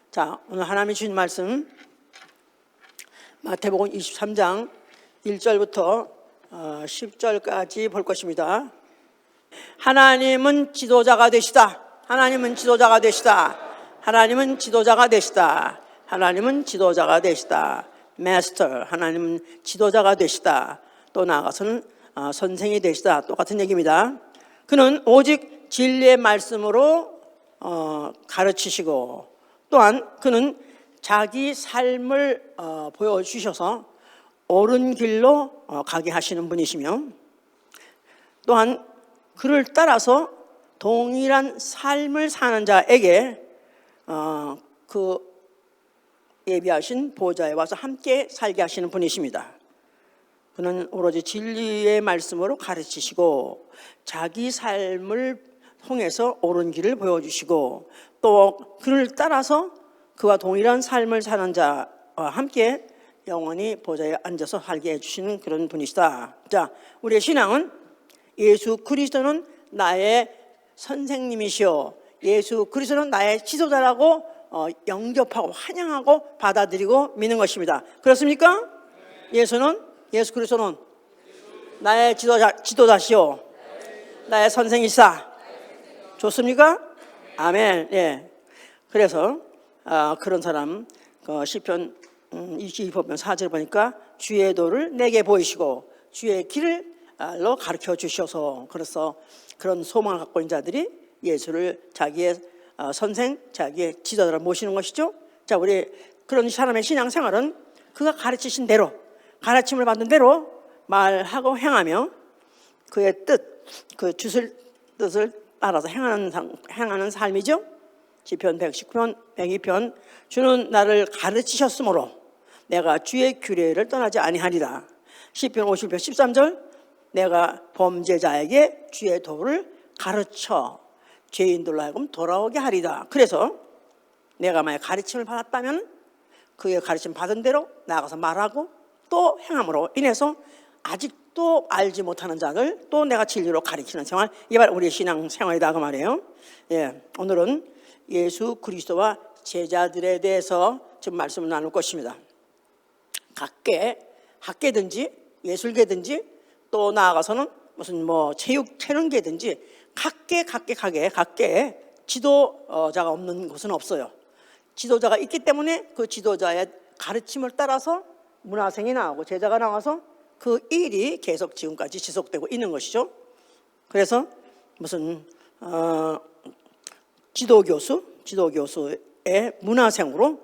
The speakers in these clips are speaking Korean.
자, 오늘 하나님이 주신 말씀 마태복음 23장 1절부터 10절까지 볼 것입니다. 하나님은 지도자가 되시다. 하나님은 지도자가 되시다. 하나님은 지도자가 되시다. 하나님은 지도자가 되시다. 마스터, 하나님은 지도자가 되시다. 또 나아가서는 선생이 되시다. 똑같은 얘기입니다. 그는 오직 진리의 말씀으로 가르치시고, 또한 그는 자기 삶을 보여주셔서 옳은 길로 가게 하시는 분이시며, 또한 그를 따라서 동일한 삶을 사는 자에게 그 예비하신 보좌에 와서 함께 살게 하시는 분이십니다. 그는 오로지 진리의 말씀으로 가르치시고 자기 삶을 통해서 옳은 길을 보여주시고, 또 그를 따라서 그와 동일한 삶을 사는 자와 함께 영원히 보좌에 앉아서 살게 해주시는 그런 분이시다. 자, 우리의 신앙은 예수 그리스도는 나의 선생님이시오, 예수 그리스도는 나의 지도자라고 영접하고 환영하고 받아들이고 믿는 것입니다. 그렇습니까? 예수 그리스도는 나의 지도자시오, 나의 선생이시다. 좋습니까? 아멘. 예. 그래서 그런 사람 시편 22편 4절 보니까 주의 도를 내게 보이시고 주의 길을로 가르쳐 주셔서, 그래서 그런 소망을 갖고 있는 자들이 예수를 자기의 선생, 자기의 지도자를 모시는 것이죠. 자, 우리 그런 사람의 신앙생활은 그가 가르치신 대로, 가르침을 받은 대로 말하고 행하며 그의 뜻, 그 뜻을 따라서 행하는 삶이죠. 시편 119편 102편 주는 나를 가르치셨으므로 내가 주의 규례를 떠나지 아니하리라. 시편 50편 13절 내가 범죄자에게 주의 도를 가르쳐 죄인들로 하여금 돌아오게 하리라. 그래서 내가 만약 가르침을 받았다면 그의 가르침 받은 대로 나아가서 말하고 또 행함으로 인해서 아직도 알지 못하는 자들 또 내가 진리로 가르치는 생활, 이게 바로 우리의 신앙 생활이다 그 말이에요. 예, 오늘은 예수 그리스도와 제자들에 대해서 지금 말씀을 나눌 것입니다. 각계 학계든지 예술계든지 또 나아가서는 무슨 체능계든지 각계 지도자가 없는 곳은 없어요. 지도자가 있기 때문에 그 지도자의 가르침을 따라서 문화생이 나오고 제자가 나와서 그 일이 계속 지금까지 지속되고 있는 것이죠. 그래서 무슨 지도교수의 문화생으로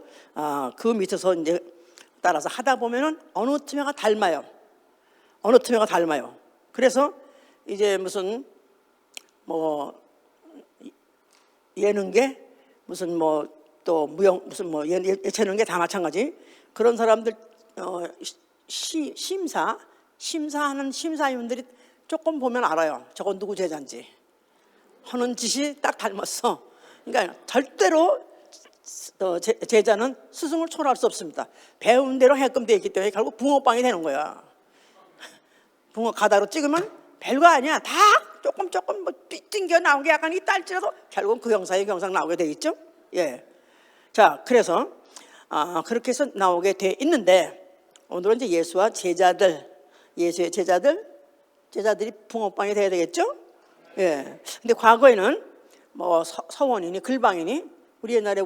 그 밑에서 이제 따라서 하다 보면은 어느 틈에가 닮아요. 그래서 이제 무슨 예능계 무슨 또 무용 무슨 예체능계 다 마찬가지. 그런 사람들 심사하는 심사위원들이 조금 보면 알아요. 저건 누구 제자인지. 하는 짓이 딱 닮았어. 그러니까 절대로 제자는 스승을 초월할 수 없습니다. 배운 대로 해끔 되어 있기 때문에 결국 붕어빵이 되는 거야. 붕어 가다로 찍으면 별거 아니야. 다 조금 띵겨 나온 게 약간 있달지라도 결국은 그 영상이 나오게 돼 있죠. 예. 자, 그래서 그렇게 해서 나오게 돼 있는데, 오늘은 이제 예수와 예수의 제자들이 붕어빵이 돼야 되겠죠? 예. 근데 과거에는 서원이니 글방이니 우리 옛날에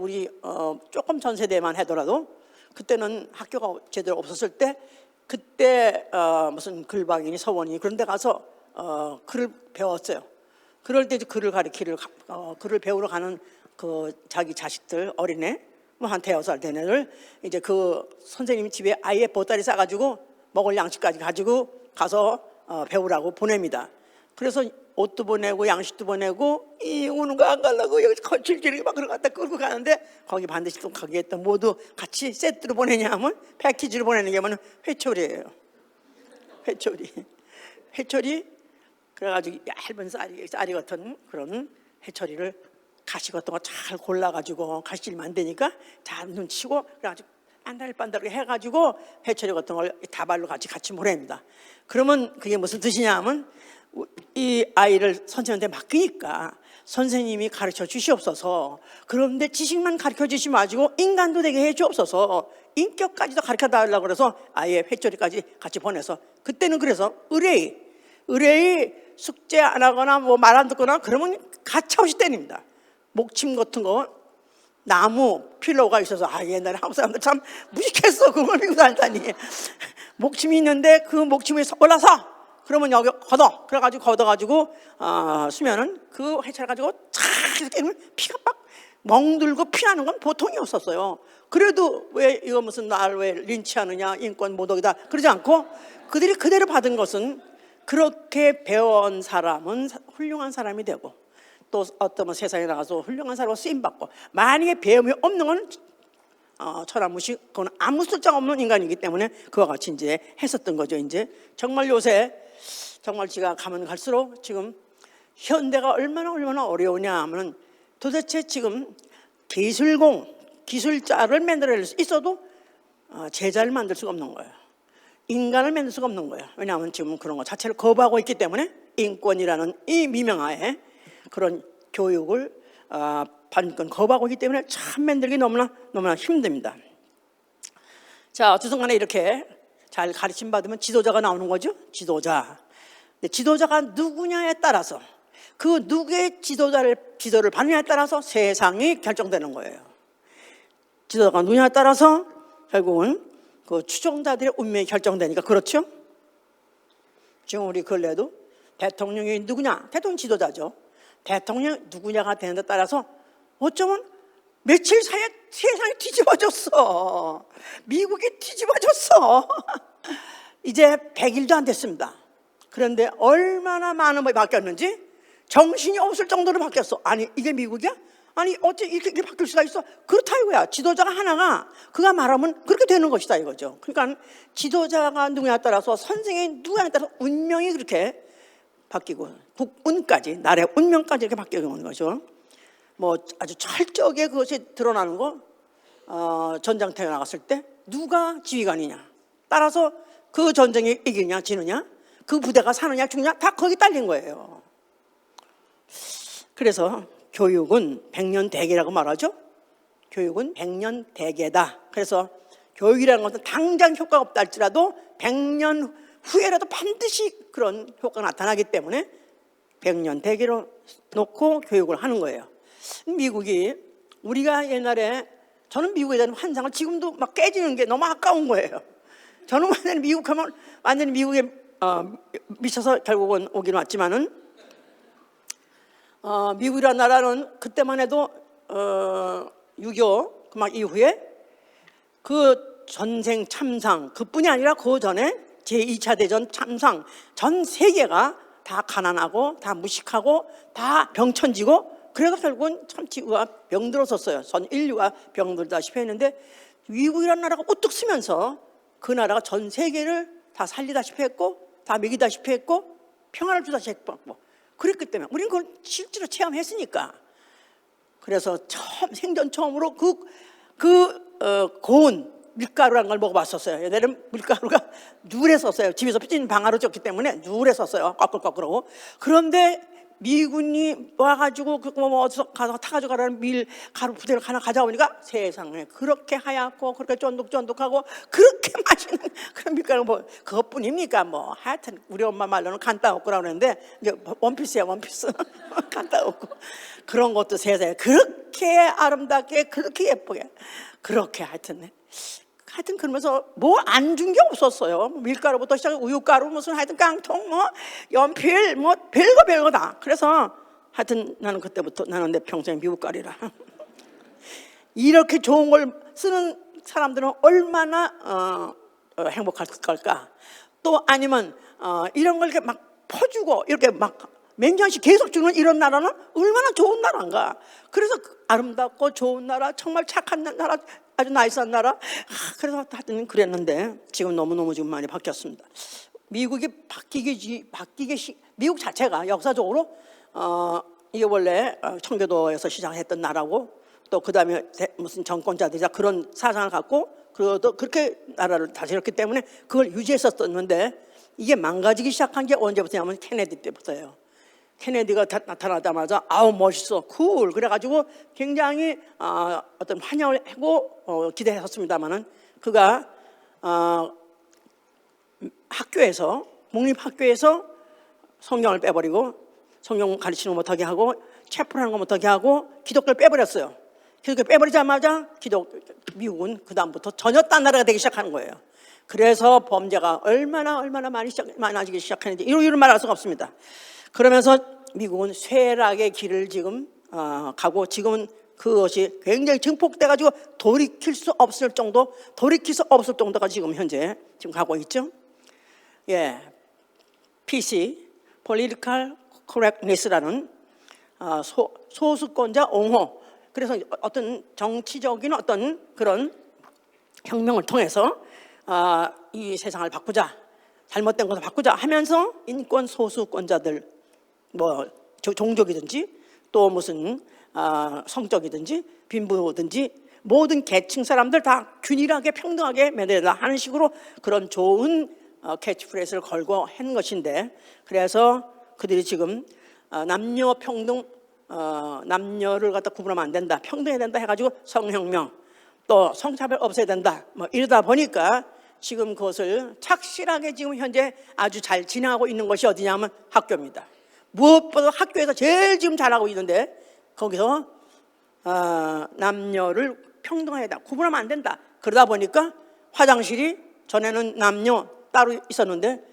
조금 전 세대만 하더라도 그때는 학교가 제대로 없었을 때 그때 무슨 글방이니 서원이니 그런 데 가서 글을 배웠어요. 그럴 때 글을 글을 배우러 가는 그 자기 자식들 어린애 한 대여섯 된 애를 이제 그 선생님이 집에 아예 보따리 싸가지고 먹을 양식까지 가지고 가서 배우라고 보냅니다. 그래서 옷도 보내고 양식도 보내고 우는 거 안 가려고 여기 거칠게 막 그런 거 갖다 끌고 가는데 거기 반드시 또 거기에 또 모두 같이 세트로 보내냐 하면 패키지로 보내는 게 뭐는 회초리예요. 회초리 그래가지고 얇은 쌀이 같은 그런 회초리를 가시 같은 거 잘 골라가지고 가시질만 되니까 잘 눈치고 그래가지고 반달반달하게 해가지고 회초리 같은 걸 다발로 같이 보냅니다. 그러면 그게 무슨 뜻이냐 하면 이 아이를 선생님한테 맡기니까 선생님이 가르쳐 주시옵소서. 그런데 지식만 가르쳐 주시지 마시고 인간도 되게 해 주옵소서. 인격까지도 가르쳐 달라고 그래서 아예 회초리까지 같이 보내서, 그때는 그래서 의뢰의 숙제 안 하거나 뭐 말 안 듣거나 그러면 가차없이 때립니다. 목침 같은 거 나무 필러가 있어서, 옛날에 한국 사람들 참 무식했어. 그걸 믿고 살다니. 목침이 있는데 그 목침에 올라서 그러면 여기 걷어. 그래가지고 걷어가지고 쓰면은 그 회차를 가지고 착 때리면 피가 막 멍들고 피나는 건 보통이었었어요. 그래도 왜 이거 무슨 날 왜 린치하느냐, 인권 모독이다 그러지 않고 그들이 그대로 받은 것은, 그렇게 배워온 사람은 훌륭한 사람이 되고, 또 어떤 세상에 나가서 훌륭한 사람으로 쓰임받고, 만약에 배움이 없는 건 천하무식, 그건 아무 쓸데없는 인간이기 때문에 그와 같이 이제 했었던 거죠. 이제 정말 요새 정말 제가 가면 갈수록 지금 현대가 얼마나 어려우냐 하면, 도대체 지금 기술자를 만들어낼 수 있어도 제자를 만들 수가 없는 거예요. 인간을 만들 수가 없는 거예요. 왜냐하면 지금 그런 거 자체를 거부하고 있기 때문에, 인권이라는 이 미명하에 그런 교육을 반권 거부하고 있기 때문에 참 만들기 너무나 힘듭니다. 자, 어쨌든 간에 이렇게 잘 가르침 받으면 지도자가 나오는 거죠. 지도자. 근데 지도자가 누구냐에 따라서, 그 누구의 지도를 받느냐에 따라서 세상이 결정되는 거예요. 지도자가 누구냐에 따라서 결국은 그 추종자들의 운명이 결정되니까. 그렇죠? 지금 우리 근래도 대통령이 누구냐, 대통령 지도자죠. 대통령이 누구냐가 되는 데 따라서 어쩌면 며칠 사이에 세상이 뒤집어졌어. 미국이 뒤집어졌어. 이제 100일도 안 됐습니다. 그런데 얼마나 많은 것이 바뀌었는지 정신이 없을 정도로 바뀌었어. 아니, 이게 미국이야? 아니, 어째 이렇게 바뀔 수가 있어? 그렇다 이거야. 지도자가 하나가 그가 말하면 그렇게 되는 것이다 이거죠. 그러니까 지도자가 누구냐에 따라서, 선생이 누구냐에 따라서 운명이 그렇게 바뀌고, 국운까지, 나라의 운명까지 이렇게 바뀌는 거죠. 뭐 아주 철저하게 그것이 드러나는 거, 전장터에 나갔을 때 누가 지휘관이냐 따라서 그 전쟁이 이기냐 지느냐, 그 부대가 사느냐 죽느냐 다 거기 딸린 거예요. 그래서 교육은 백년대계라고 말하죠. 교육은 백년대계다. 그래서 교육이라는 것은 당장 효과가 없다 할지라도 100년 후에라도 반드시 그런 효과가 나타나기 때문에 백년대계로 놓고 교육을 하는 거예요. 미국이, 우리가 옛날에, 저는 미국에 대한 환상을 지금도 막 깨지는 게 너무 아까운 거예요. 저는 완전히 미국 하면 완전히 미국에 미쳐서 결국은 오긴 왔지만은, 미국이라는 나라는 그때만 해도 6.25 막 이후에 그 전생 참상, 그뿐이 아니라 그 전에 제2차 대전 참상, 전 세계가 다 가난하고 다 무식하고 다 병천지고, 그래서 결국은 참 지구가 병들었었어요. 전 인류가 병들다시피 했는데, 미국이라는 나라가 우뚝 서면서 그 나라가 전 세계를 다 살리다시피 했고, 다 먹이다시피 했고, 평화를 주다시피 했고, 그랬기 때문에 우리는 그걸 실제로 체험했으니까. 그래서 생전 처음으로 고운 밀가루라는 걸 먹어봤었어요. 옛날에는 밀가루가 누래 썼어요. 집에서 빚진 방아로 쪘기 때문에 누래 썼어요. 꺼끌꺼끌하고. 그런데 미군이 와가지고 어디서 가서 타가지고 가라는 밀가루 부대를 하나 가져오니까 세상에 그렇게 하얗고 그렇게 쫀득쫀득하고 그렇게 맛있는 그런 밀가루, 뭐 그것뿐입니까? 뭐 하여튼 우리 엄마 말로는 간따먹고라고 그러는데, 이제 원피스야, 원피스. 간따먹고 그런 것도 세상에 그렇게 아름답게, 그렇게 예쁘게, 그렇게 하여튼 그러면서 뭐 안 준 게 없었어요. 밀가루부터 시작해 우유가루, 무슨 하여튼 깡통, 뭐 연필, 뭐 별거 다. 그래서 하여튼 나는 그때부터, 나는 내 평생 미국가리라. 이렇게 좋은 걸 쓰는 사람들은 얼마나 행복할 걸까. 또 아니면 이런 걸 이렇게 막 퍼주고 이렇게 막 몇 년씩 계속 주는 이런 나라는 얼마나 좋은 나라인가. 그래서 아름답고 좋은 나라, 정말 착한 나라, 아주 나이스한 나라. 그래서 하여튼 그랬는데 지금 너무너무 지금 많이 바뀌었습니다. 미국이 미국 자체가 역사적으로 이게 원래 청교도에서 시작했던 나라고, 또 그 다음에 무슨 정권자들이 그런 사상을 갖고 그렇게 나라를 다스렸기 때문에 그걸 유지했었는데, 이게 망가지기 시작한 게 언제부터냐면 케네디 때부터예요. 케네디가 나타나자마자 아우 멋있어, 쿨 그래가지고 굉장히 어떤 환영을 하고 기대했었습니다마는 그가 학교에서 공립학교에서 성경을 빼버리고 성경 가르치는 거 못하게 하고 체포하는 거 못하게 하고 기독교를 빼버렸어요. 기독교 빼버리자마자 미국은 그 다음부터 전혀 딴 나라가 되기 시작하는 거예요. 그래서 범죄가 얼마나 많아지기 시작하는지 이유를 말할 수가 없습니다. 그러면서 미국은 쇠락의 길을 지금 가고 지금은 그것이 굉장히 증폭돼가지고 돌이킬 수 없을 정도가 지금 현재 지금 가고 있죠. 예, PC (Political Correctness)라는 소수권자 옹호. 그래서 어떤 정치적인 어떤 그런 혁명을 통해서 이 세상을 바꾸자, 잘못된 것을 바꾸자 하면서 인권 소수권자들, 뭐 종족이든지 또 무슨 성적이든지 빈부든지 모든 계층 사람들 다 균일하게 평등하게 매달라 하는 식으로 그런 좋은 캐치프레이즈를 걸고 한 것인데, 그래서 그들이 지금 남녀 평등, 남녀를 갖다 구분하면 안 된다, 평등해야 된다 해가지고 성혁명, 또 성차별 없애야 된다, 뭐 이러다 보니까 지금 그것을 착실하게 지금 현재 아주 잘 진행하고 있는 것이 어디냐면 학교입니다. 무엇보다 학교에서 제일 지금 잘하고 있는데, 거기서 남녀를 평등해야 된다, 구분하면 안 된다. 그러다 보니까 화장실이 전에는 남녀 따로 있었는데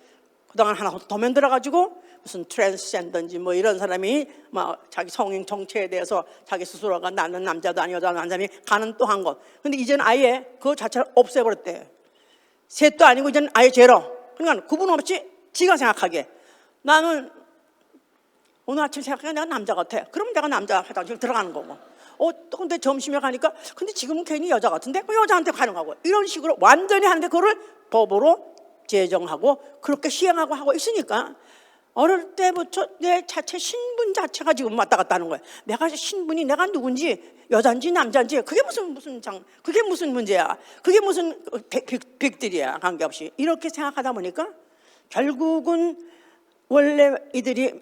그동안 하나 더 만들어가지고 무슨 트랜스젠더인지 뭐 이런 사람이 막 자기 성인 정체에 대해서 자기 스스로가 나는 남자도 아니고 여자도 아닌 사람이 가는 또 한 것. 근데 이제는 아예 그 자체를 없애버렸대. 셋도 아니고 이제는 아예 제로. 그러니까 구분 없이 지가 생각하게 나는 오늘 아침 생각해 내가 남자 같아. 그럼 내가 남자 화장실 들어가는 거고. 또 근데 점심에 가니까 근데 지금은 괜히 여자 같은데 그 여자한테 가는 거고. 이런 식으로 완전히 하는데 그거를 법으로 제정하고 그렇게 시행하고 하고 있으니까 어릴 때부터 내 자체 신분 자체가 지금 왔다 갔다 하는 거예요. 내가 신분이 내가 누군지 여잔지 남잔지 그게 그게 무슨 문제야. 그게 무슨 빅딜이야. 관계없이 이렇게 생각하다 보니까 결국은 원래 이들이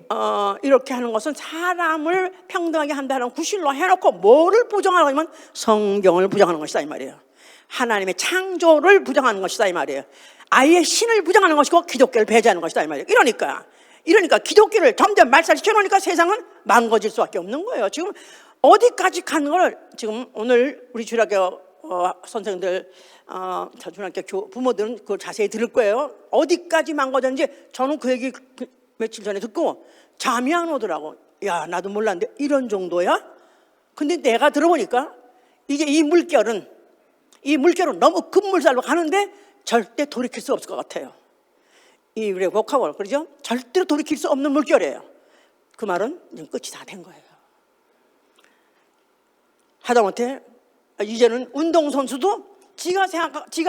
이렇게 하는 것은 사람을 평등하게 한다는 구실로 해놓고 뭐를 부정하는 거냐면 성경을 부정하는 것이다 이 말이에요. 하나님의 창조를 부정하는 것이다 이 말이에요. 아예 신을 부정하는 것이고 기독교를 배제하는 것이다 이 말이에요. 이러니까 기독교를 점점 말살시켜 놓으니까 세상은 망가질 수밖에 없는 거예요. 지금 어디까지 가는 걸 지금 오늘 우리 주일학교 선생님들, 주일학교 부모들은 그걸 자세히 들을 거예요. 어디까지 망가졌는지 저는 그 얘기 며칠 전에 듣고 잠이 안 오더라고. 야, 나도 몰랐는데 이런 정도야? 근데 내가 들어보니까 이제 이 물결은 너무 급물살로 가는데 절대 돌이킬 수 없을 것 같아요. 우리 복합을 그러죠? 절대로 돌이킬 수 없는 물결이에요. 그 말은 이제 끝이 다 된 거예요. 하다못해 이제는 운동선수도 지가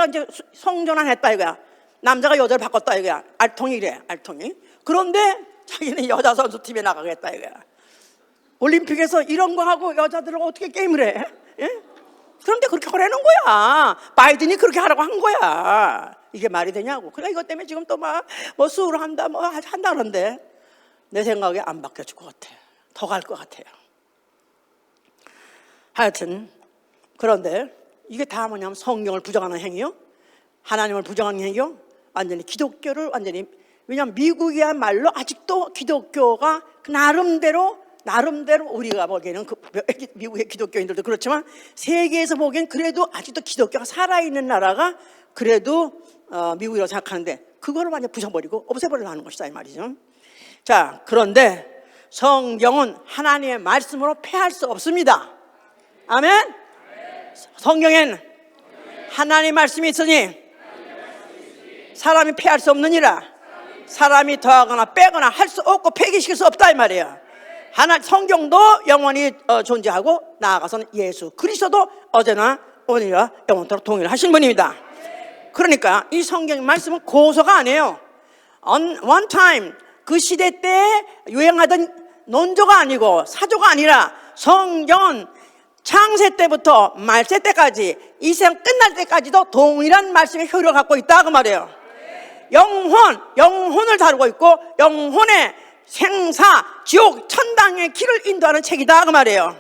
이제 성전환했다 이거야. 남자가 여자를 바꿨다 이거야. 알통이. 그런데 자기는 여자 선수팀에 나가겠다 이거야. 올림픽에서 이런 거 하고 여자들을 어떻게 게임을 해? 예? 그런데 그렇게 하라는 거야. 바이든이 그렇게 하라고 한 거야. 이게 말이 되냐고. 그러니까 이것 때문에 지금 또 뭐 수를 한다 한다 그러는데 내 생각에 안 바뀌어질 것 같아요. 더 갈 것 같아요. 하여튼 그런데 이게 다 뭐냐면 성경을 부정하는 행위요, 하나님을 부정하는 행위요, 완전히 기독교를 완전히, 왜냐하면 미국이야말로 아직도 기독교가 나름대로 우리가 보기에는 미국의 기독교인들도 그렇지만 세계에서 보기엔 그래도 아직도 기독교가 살아있는 나라가 그래도 미국이라고 생각하는데 그거를 완전 부셔버리고 없애버리려고 하는 것이다 이 말이죠. 자, 그런데 성경은 하나님의 말씀으로 패할 수 없습니다. 아멘? 성경엔 하나님의 말씀이 있으니 사람이 패할 수 없느니라. 사람이 더하거나 빼거나 할 수 없고 폐기시킬 수 없다 이 말이에요. 성경도 영원히 존재하고 나아가서는 예수 그리스도도 어제나 오늘이나 영원토록 동일하신 분입니다. 그러니까 이 성경의 말씀은 고소가 아니에요. one time 그 시대 때 유행하던 논조가 아니고 사조가 아니라 성경은 창세 때부터 말세 때까지 이 세상 끝날 때까지도 동일한 말씀의 효력을 갖고 있다 그 말이에요. 영혼을 다루고 있고 영혼의 생사, 지옥, 천당의 길을 인도하는 책이다 그 말이에요.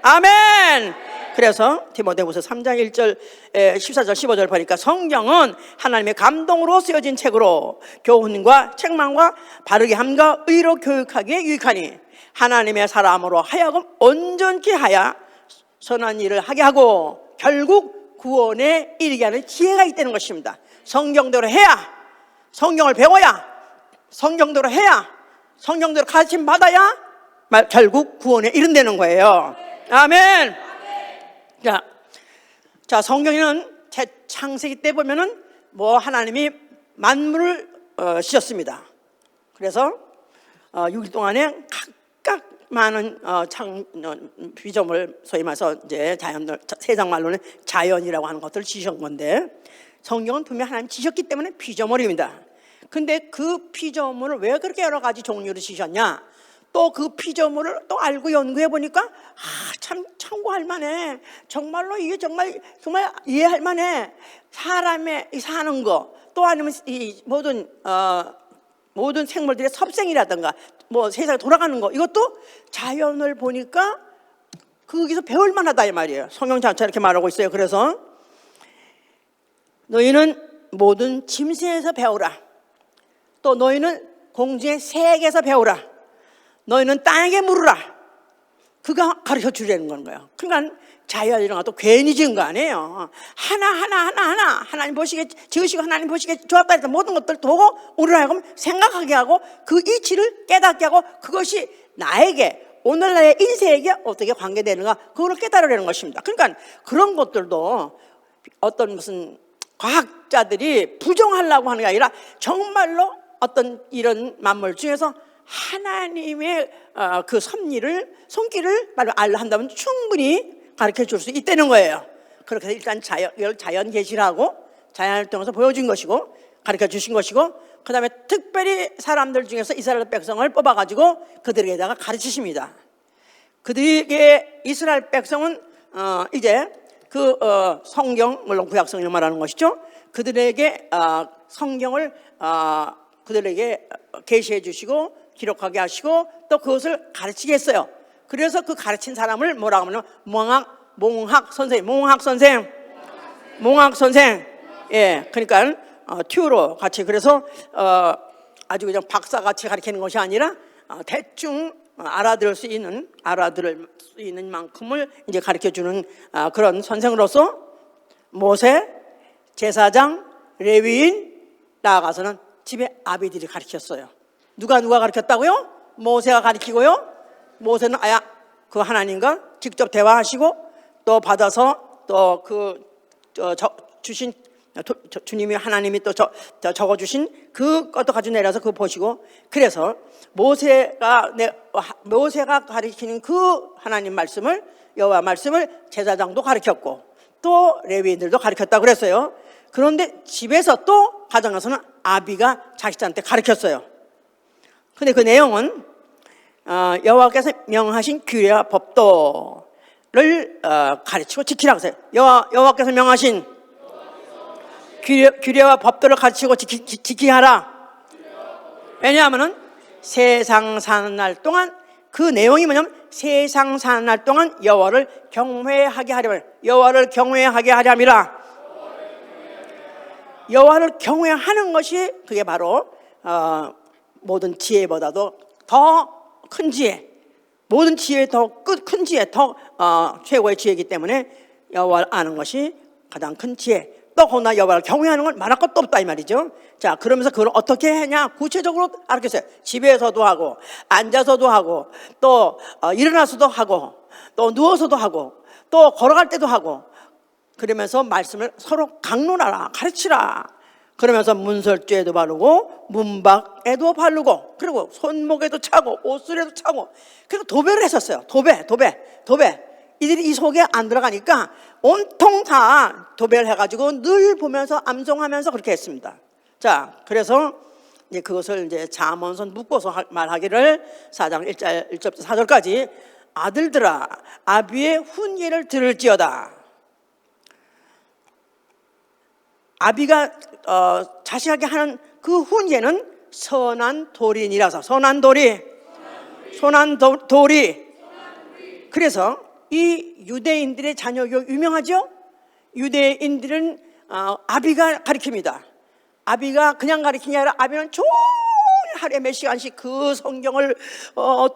아멘. 그래서 디모데후서 3장 1절 14절 15절 보니까 성경은 하나님의 감동으로 쓰여진 책으로 교훈과 책망과 바르게 함과 의로 교육하기에 유익하니 하나님의 사람으로 하여금 온전케 하여 선한 일을 하게 하고 결국 구원에 이르게 하는 지혜가 있다는 것입니다. 성경대로 해야, 성경을 배워야, 성경대로 해야, 성경대로 가르침 받아야 결국 구원에 이른다는 거예요. 아멘. 자, 성경에는 창세기 때 보면은 하나님이 만물을 지었습니다. 그래서 6일 동안에 각각 많은 피조물, 소위 말해서 이제 세상 말로는 자연이라고 하는 것들을 지으신 건데, 성경은 분명히 하나님 지셨기 때문에 피조물입니다. 근데 그 피조물을 왜 그렇게 여러 가지 종류로 지으셨냐? 또 그 피조물을 또 알고 연구해 보니까 참 참고할 만해. 정말로 이게 정말 이해할 만해. 사람의 사는 거, 또 아니면 이 모든 생물들의 섭생이라든가 세상에 돌아가는 거, 이것도 자연을 보니까 거기서 배울 만하다 이 말이에요. 성경 자체가 이렇게 말하고 있어요. 그래서 너희는 모든 짐승에서 배우라. 또 너희는 공중의 새에게서 배우라. 너희는 땅에게 물으라. 그가 가르쳐 주려는 건 거예요. 그러니까 자연 이런 것도 괜히 지은 거 아니에요. 하나 하나님 보시기에 지으시고 하나님 보시기에 좋았다 해서 모든 것들 보고 우리를 하여금 생각하게 하고 그 이치를 깨닫게 하고 그것이 나에게 오늘날의 인생에게 어떻게 관계되는가 그걸 깨달으려는 것입니다. 그러니까 그런 것들도 어떤 무슨 과학자들이 부정하려고 하는 게 아니라 정말로 어떤 이런 만물 중에서 하나님의 그 손길을 말로 알려 한다면 충분히 가르쳐 줄 수 있다는 거예요. 그렇게 해서 일단 자연 계시를 하고 자연을 통해서 보여준 것이고 가르쳐 주신 것이고, 그 다음에 특별히 사람들 중에서 이스라엘 백성을 뽑아가지고 그들에게다가 가르치십니다. 그들에게 이스라엘 백성은 이제 그 성경, 물론 구약 성경 말하는 것이죠. 그들에게 성경을 그들에게 계시해 주시고 기록하게 하시고 또 그것을 가르치게 했어요. 그래서 그 가르친 사람을 뭐라고 하면 몽학 선생. 예, 그러니까 튜로 같이, 그래서 아주 그냥 박사같이 가르치는 것이 아니라 대충 알아들을 수 있는 만큼을 이제 가르쳐 주는 그런 선생으로서 모세, 제사장, 레위인 나아가서는 집에 아비들이 가르쳤어요. 누가 가르쳤다고요? 모세가 가르치고요. 모세는 그 하나님과 직접 대화하시고 또 받아서 또 주신 주님이 하나님이 또 적어주신 그것도 가지고 내려서 그거 보시고, 그래서 모세가 가르치는 그 하나님 말씀을, 여호와 말씀을 제사장도 가르쳤고 또 레위인들도 가르쳤다고 그랬어요. 그런데 집에서 또 가정에서는 아비가 자식들한테 가르쳤어요. 근데 그 내용은 여호와께서 명하신 규례와 법도를 가르치고 지키라고 했어요. 여호와께서 명하신 규례와 법도를 가르치고 지키게 하라. 왜냐하면은 세상 사는 날 동안 그 내용이 뭐냐면 세상 사는 날 동안 여호와를 경외하게 하려면, 여호와를 경외하게 하려미라. 여호와를 경외하는 것이 그게 바로 모든 지혜보다도 더 큰 지혜, 모든 지혜에 더 큰 지혜, 더 최고의 지혜이기 때문에 여호와를 아는 것이 가장 큰 지혜. 또 거기다 여호와를 경외하는 건 말할 것도 없다 이 말이죠. 자, 그러면서 그걸 어떻게 하냐 구체적으로 알겠어요. 집에서도 하고 앉아서도 하고 또 일어나서도 하고 또 누워서도 하고 또 걸어갈 때도 하고, 그러면서 말씀을 서로 강론하라, 가르치라. 그러면서 문설주에도 바르고 문박에도 바르고 그리고 손목에도 차고 옷술에도 차고, 그리고 도배를 했었어요. 도배. 이들이 이 속에 안 들어가니까 온통 다 도배를 해가지고 늘 보면서 암송하면서 그렇게 했습니다. 자, 그래서 이제 그것을 이제 잠언선 묶어서 말하기를 4장 1절부터 4절까지 아들들아 아비의 훈계를 들을지어다. 아비가 자식에게 하는 그 훈계는 선한 돌이니라서. 선한 돌이. 그래서 이 유대인들의 자녀교육 유명하죠? 유대인들은 아비가 가르칩니다. 아비가 그냥 가르치는 게 아니라 아비는 종일 하루에 몇 시간씩 그 성경을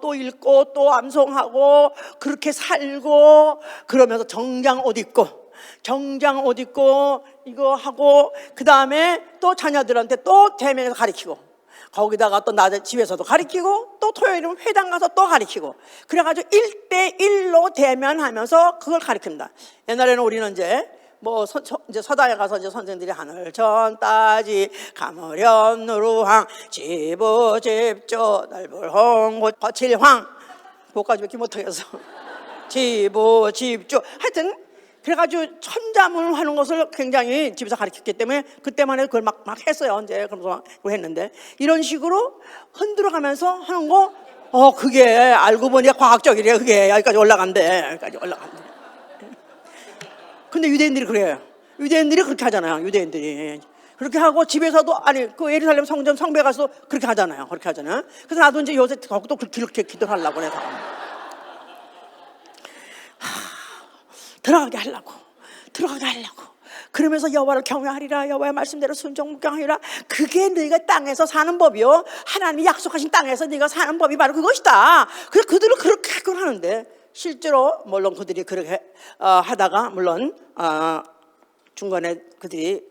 또 읽고 또 암송하고 그렇게 살고, 그러면서 정장 옷 입고 이거 하고, 그 다음에 또 자녀들한테 또 대면에서 가르치고, 거기다가 또 낮에 집에서도 가르치고, 또 토요일은 회당 가서 또 가르치고, 그래가지고 1대1로 대면하면서 그걸 가르칩니다. 옛날에는 우리는 이제 이제 서당에 가서 이제 선생들이 하늘 전 따지 가무련 누루황 지부집조 날불홍고 거칠황, 그거까지밖에 못하겠어. 지부집조, 하여튼 그래가지고 천자문을 하는 것을 굉장히 집에서 가르쳤기 때문에 그때만 해도 그걸 막 했어요. 이제 그러면서 했는데, 이런 식으로 흔들어가면서 하는 거, 그게 알고 보니까 과학적이래요. 그게 여기까지 올라간대. 근데 유대인들이 그래요. 유대인들이 그렇게 하잖아요. 유대인들이 그렇게 하고, 집에서도 그 예루살렘 성전 성배 가서 그렇게 하잖아요. 그래서 나도 이제 요새 더욱더 그렇게 기도를 하려고 그래서 들어가게 하려고. 그러면서 여호와를 경외하리라, 여호와의 말씀대로 순종 묵경하리라. 그게 너희가 땅에서 사는 법이요, 하나님이 약속하신 땅에서 네가 사는 법이 바로 그것이다. 그래서 그들은 그렇게 그걸 하는데, 실제로 물론 그들이 그렇게 하다가 물론 중간에 그들이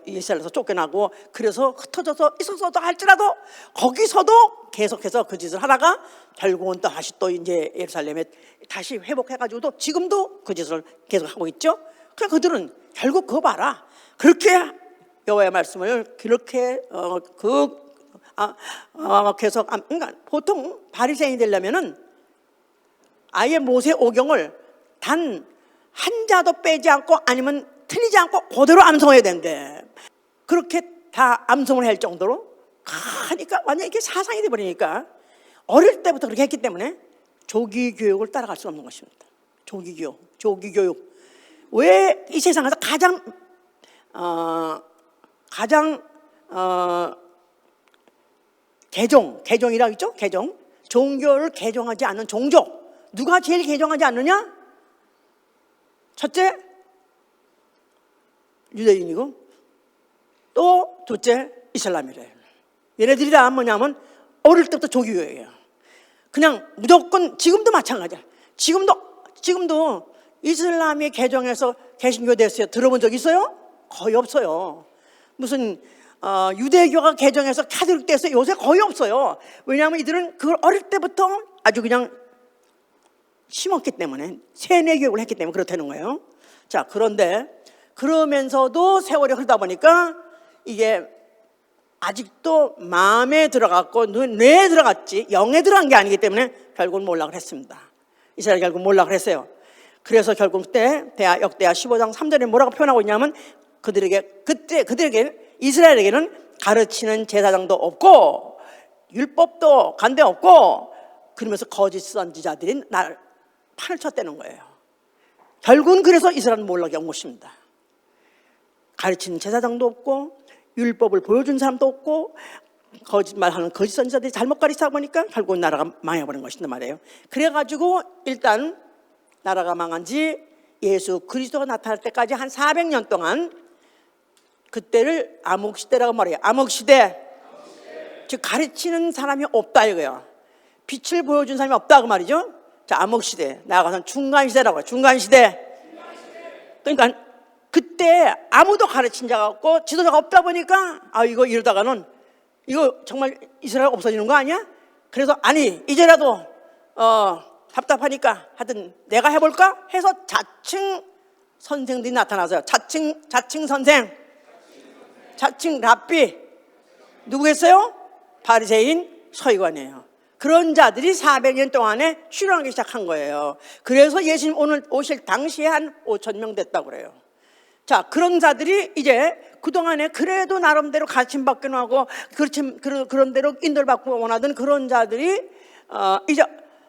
이스라엘에서 쫓겨나고 그래서 흩어져서 있었어도 할지라도 거기서도 계속해서 그 짓을 하다가 결국은 또 다시 또 이제 예루살렘에 다시 회복해가지고도 지금도 그 짓을 계속하고 있죠. 그러니까 그들은 결국 그거 봐라, 그렇게 여호와의 말씀을 그렇게 계속, 그러니까 보통 바리새인이 되려면은 아예 모세 오경을 단 한 자도 빼지 않고 아니면 틀리지 않고 그대로 암송해야 된대. 그렇게 다 암송을 할 정도로 하니까 완전 이게 사상이 돼버리니까 어릴 때부터 그렇게 했기 때문에 조기 교육을 따라갈 수 없는 것입니다. 조기 교육. 왜 이 세상에서 가장 개종이라고 있죠? 종교를 개종하지 않는 종족, 누가 제일 개종하지 않느냐? 첫째, 유대인이고 또 둘째, 이슬람이래요. 얘네들이 다 뭐냐면 어릴 때부터 조기교회예요. 그냥 무조건, 지금도 마찬가지야. 지금도 이슬람이 개종해서 개신교 됐어요. 들어본 적 있어요? 거의 없어요. 무슨 유대교가 개종해서 카톨릭 됐어요? 요새 거의 없어요. 왜냐하면 이들은 그걸 어릴 때부터 아주 그냥 심었기 때문에, 세뇌 교육을 했기 때문에 그렇다는 거예요. 자, 그런데 그러면서도 세월이 흐르다 보니까 이게 아직도 마음에 들어갔고 뇌에 들어갔지 영에 들어간 게 아니기 때문에 결국은 몰락을 했습니다. 이스라엘이 결국 몰락을 했어요. 그래서 결국 그때 역대하 15장 3절에 뭐라고 표현하고 있냐면, 그들에게 이스라엘에게는 가르치는 제사장도 없고 율법도 간대 없고, 그러면서 거짓 선지자들이 날 판을 쳤다는 거예요. 결국은 그래서 이스라엘은 몰락이 온 것입니다. 가르치는 제사장도 없고 율법을 보여준 사람도 없고 거짓말하는 거짓 선지자들이 잘못 가르치다 보니까 결국은 나라가 망해버린 것이란 말이에요. 그래가지고 일단 나라가 망한 지 예수 그리스도가 나타날 때까지 한 400년 동안, 그때를 암흑시대라고 말해요. 암흑시대. 즉 가르치는 사람이 없다 이거예요. 빛을 보여준 사람이 없다 그 말이죠. 자, 암흑시대, 나아가서는 중간시대라고 해요. 중간시대. 그러니까 그때 아무도 가르친 자가 없고 지도자가 없다 보니까 이거 이러다가는 이거 정말 이스라엘 없어지는 거 아니야? 그래서 이제라도 답답하니까 하여튼 내가 해볼까 해서 자칭 선생들이 나타나서요. 자칭 선생, 자칭 랍비. 누구겠어요? 바리새인 서기관이에요. 그런 자들이 400년 동안에 출현하기 시작한 거예요. 그래서 예수님 오늘 오실 당시에 한 5,000명 됐다고 그래요. 자, 그런 자들이 이제 그동안에 그래도 나름대로 가르침 받기는 하고 그런 대로 인도를 받고 원하던 그런 자들이 이제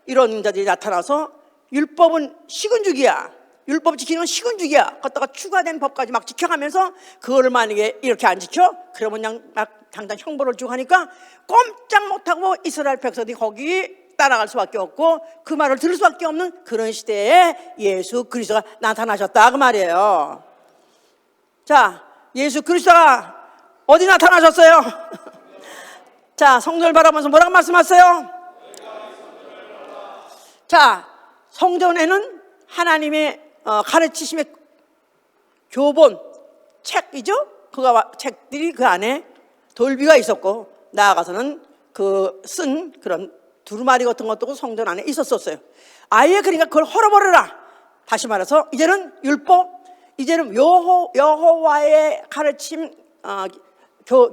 이런 자들이 나타나서 율법은 식은 죽이야, 율법 지키는 건 식은죽이야. 거기다가 추가된 법까지 막 지켜가면서 그거를 만약에 이렇게 안 지켜? 그러면 그냥 막 당장 형벌을 주고 하니까 꼼짝 못하고 이스라엘 백성들이 거기 따라갈 수밖에 없고 그 말을 들을 수밖에 없는 그런 시대에 예수 그리스도가 나타나셨다 그 말이에요. 자, 예수 그리스도가 어디 나타나셨어요? 자, 성전을 바라보면서 뭐라고 말씀하세요? 자, 성전에는 하나님의 가르치심의 교본 책이죠. 책들이 그 안에 돌비가 있었고 나아가서는 그 쓴 그런 두루마리 같은 것도 성전 안에 있었어요. 아예 그러니까 그걸 헐어버려라. 다시 말해서 이제는 율법, 이제는 여호와의 가르침